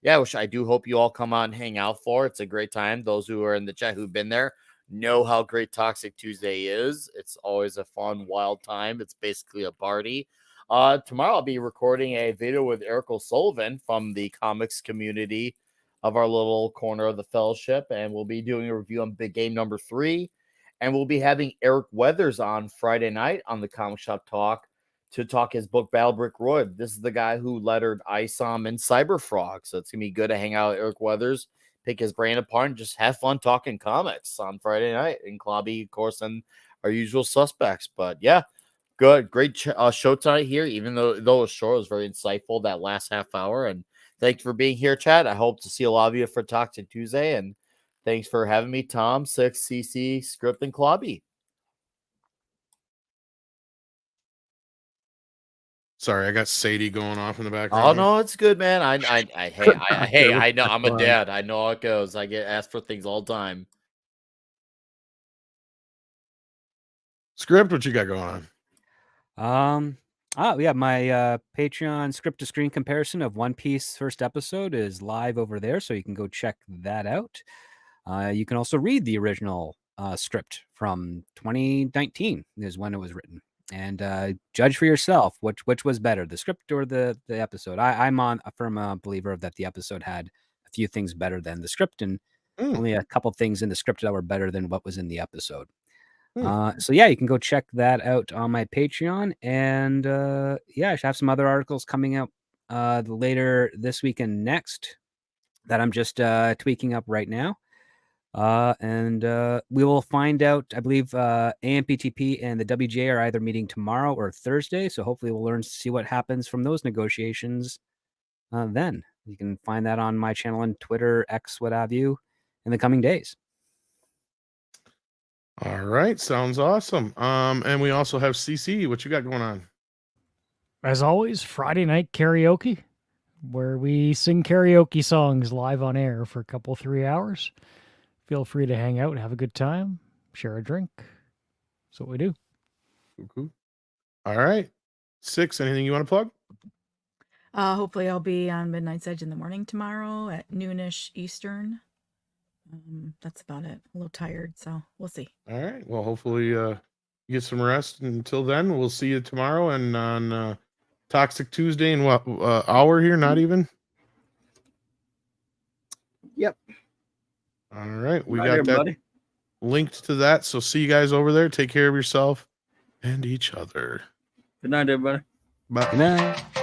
yeah, which I do hope you all come out and hang out for. It's a great time. Those who are in the chat who've been there know how great Toxic Tuesday is. It's always a fun, wild time. It's basically a party. Tomorrow I'll be recording a video with Eric O'Sullivan from the comics community of our little corner of the fellowship, and we'll be doing a review on Big Game number 3. And we'll be having Eric Weathers on Friday night on the Comic Shop Talk to talk his book Battle Brick Road. This is the guy who lettered Isom and Cyberfrog, so it's gonna be good to hang out with Eric Weathers, pick his brain apart, and just have fun talking comics on Friday night. And Klobby, of course, and our usual suspects. But yeah, good, great show tonight here. Even though it was short, it was very insightful that last half hour. And thanks for being here, Chad. I hope to see a lot of you for Toxic Tuesday. And thanks for having me, Tom, 6, CC, Script, and Klobby. Sorry, I got Sadie going off in the background. Oh no, it's good, man. Hey, I know I'm a dad. I know how it goes. I get asked for things all the time. Script, what you got going on? Yeah, my Patreon script to screen comparison of One Piece first episode is live over there, so you can go check that out. You can also read the original script from 2019 is when it was written, and judge for yourself which was better, the script or the episode. I'm a firm believer that the episode had a few things better than the script, and only a couple things in the script that were better than what was in the episode. So yeah, you can go check that out on my Patreon, and yeah, I should have some other articles coming out later this week and next that I'm just tweaking up right now. And we will find out. I believe AMPTP and the WGA are either meeting tomorrow or Thursday, so hopefully we'll learn to see what happens from those negotiations. Then you can find that on my channel on Twitter, X, what have you, in the coming days. All right, sounds awesome. And we also have CC. What you got going on? As always, Friday night karaoke, where we sing karaoke songs live on air for a couple 3 hours. Feel free to hang out and have a good time, share a drink. That's what we do. Cool. All right. 6, anything you want to plug? Hopefully I'll be on Midnight's Edge in the morning tomorrow at noonish Eastern. That's about it. A little tired, so we'll see. All right. Well, hopefully you get some rest. Until then, we'll see you tomorrow and on Toxic Tuesday in what hour here? Not even? Yep. All right. We Right, got everybody. that linked to that. So see you guys over there. Take care of yourself and each other. Good night, everybody. Bye. Good night.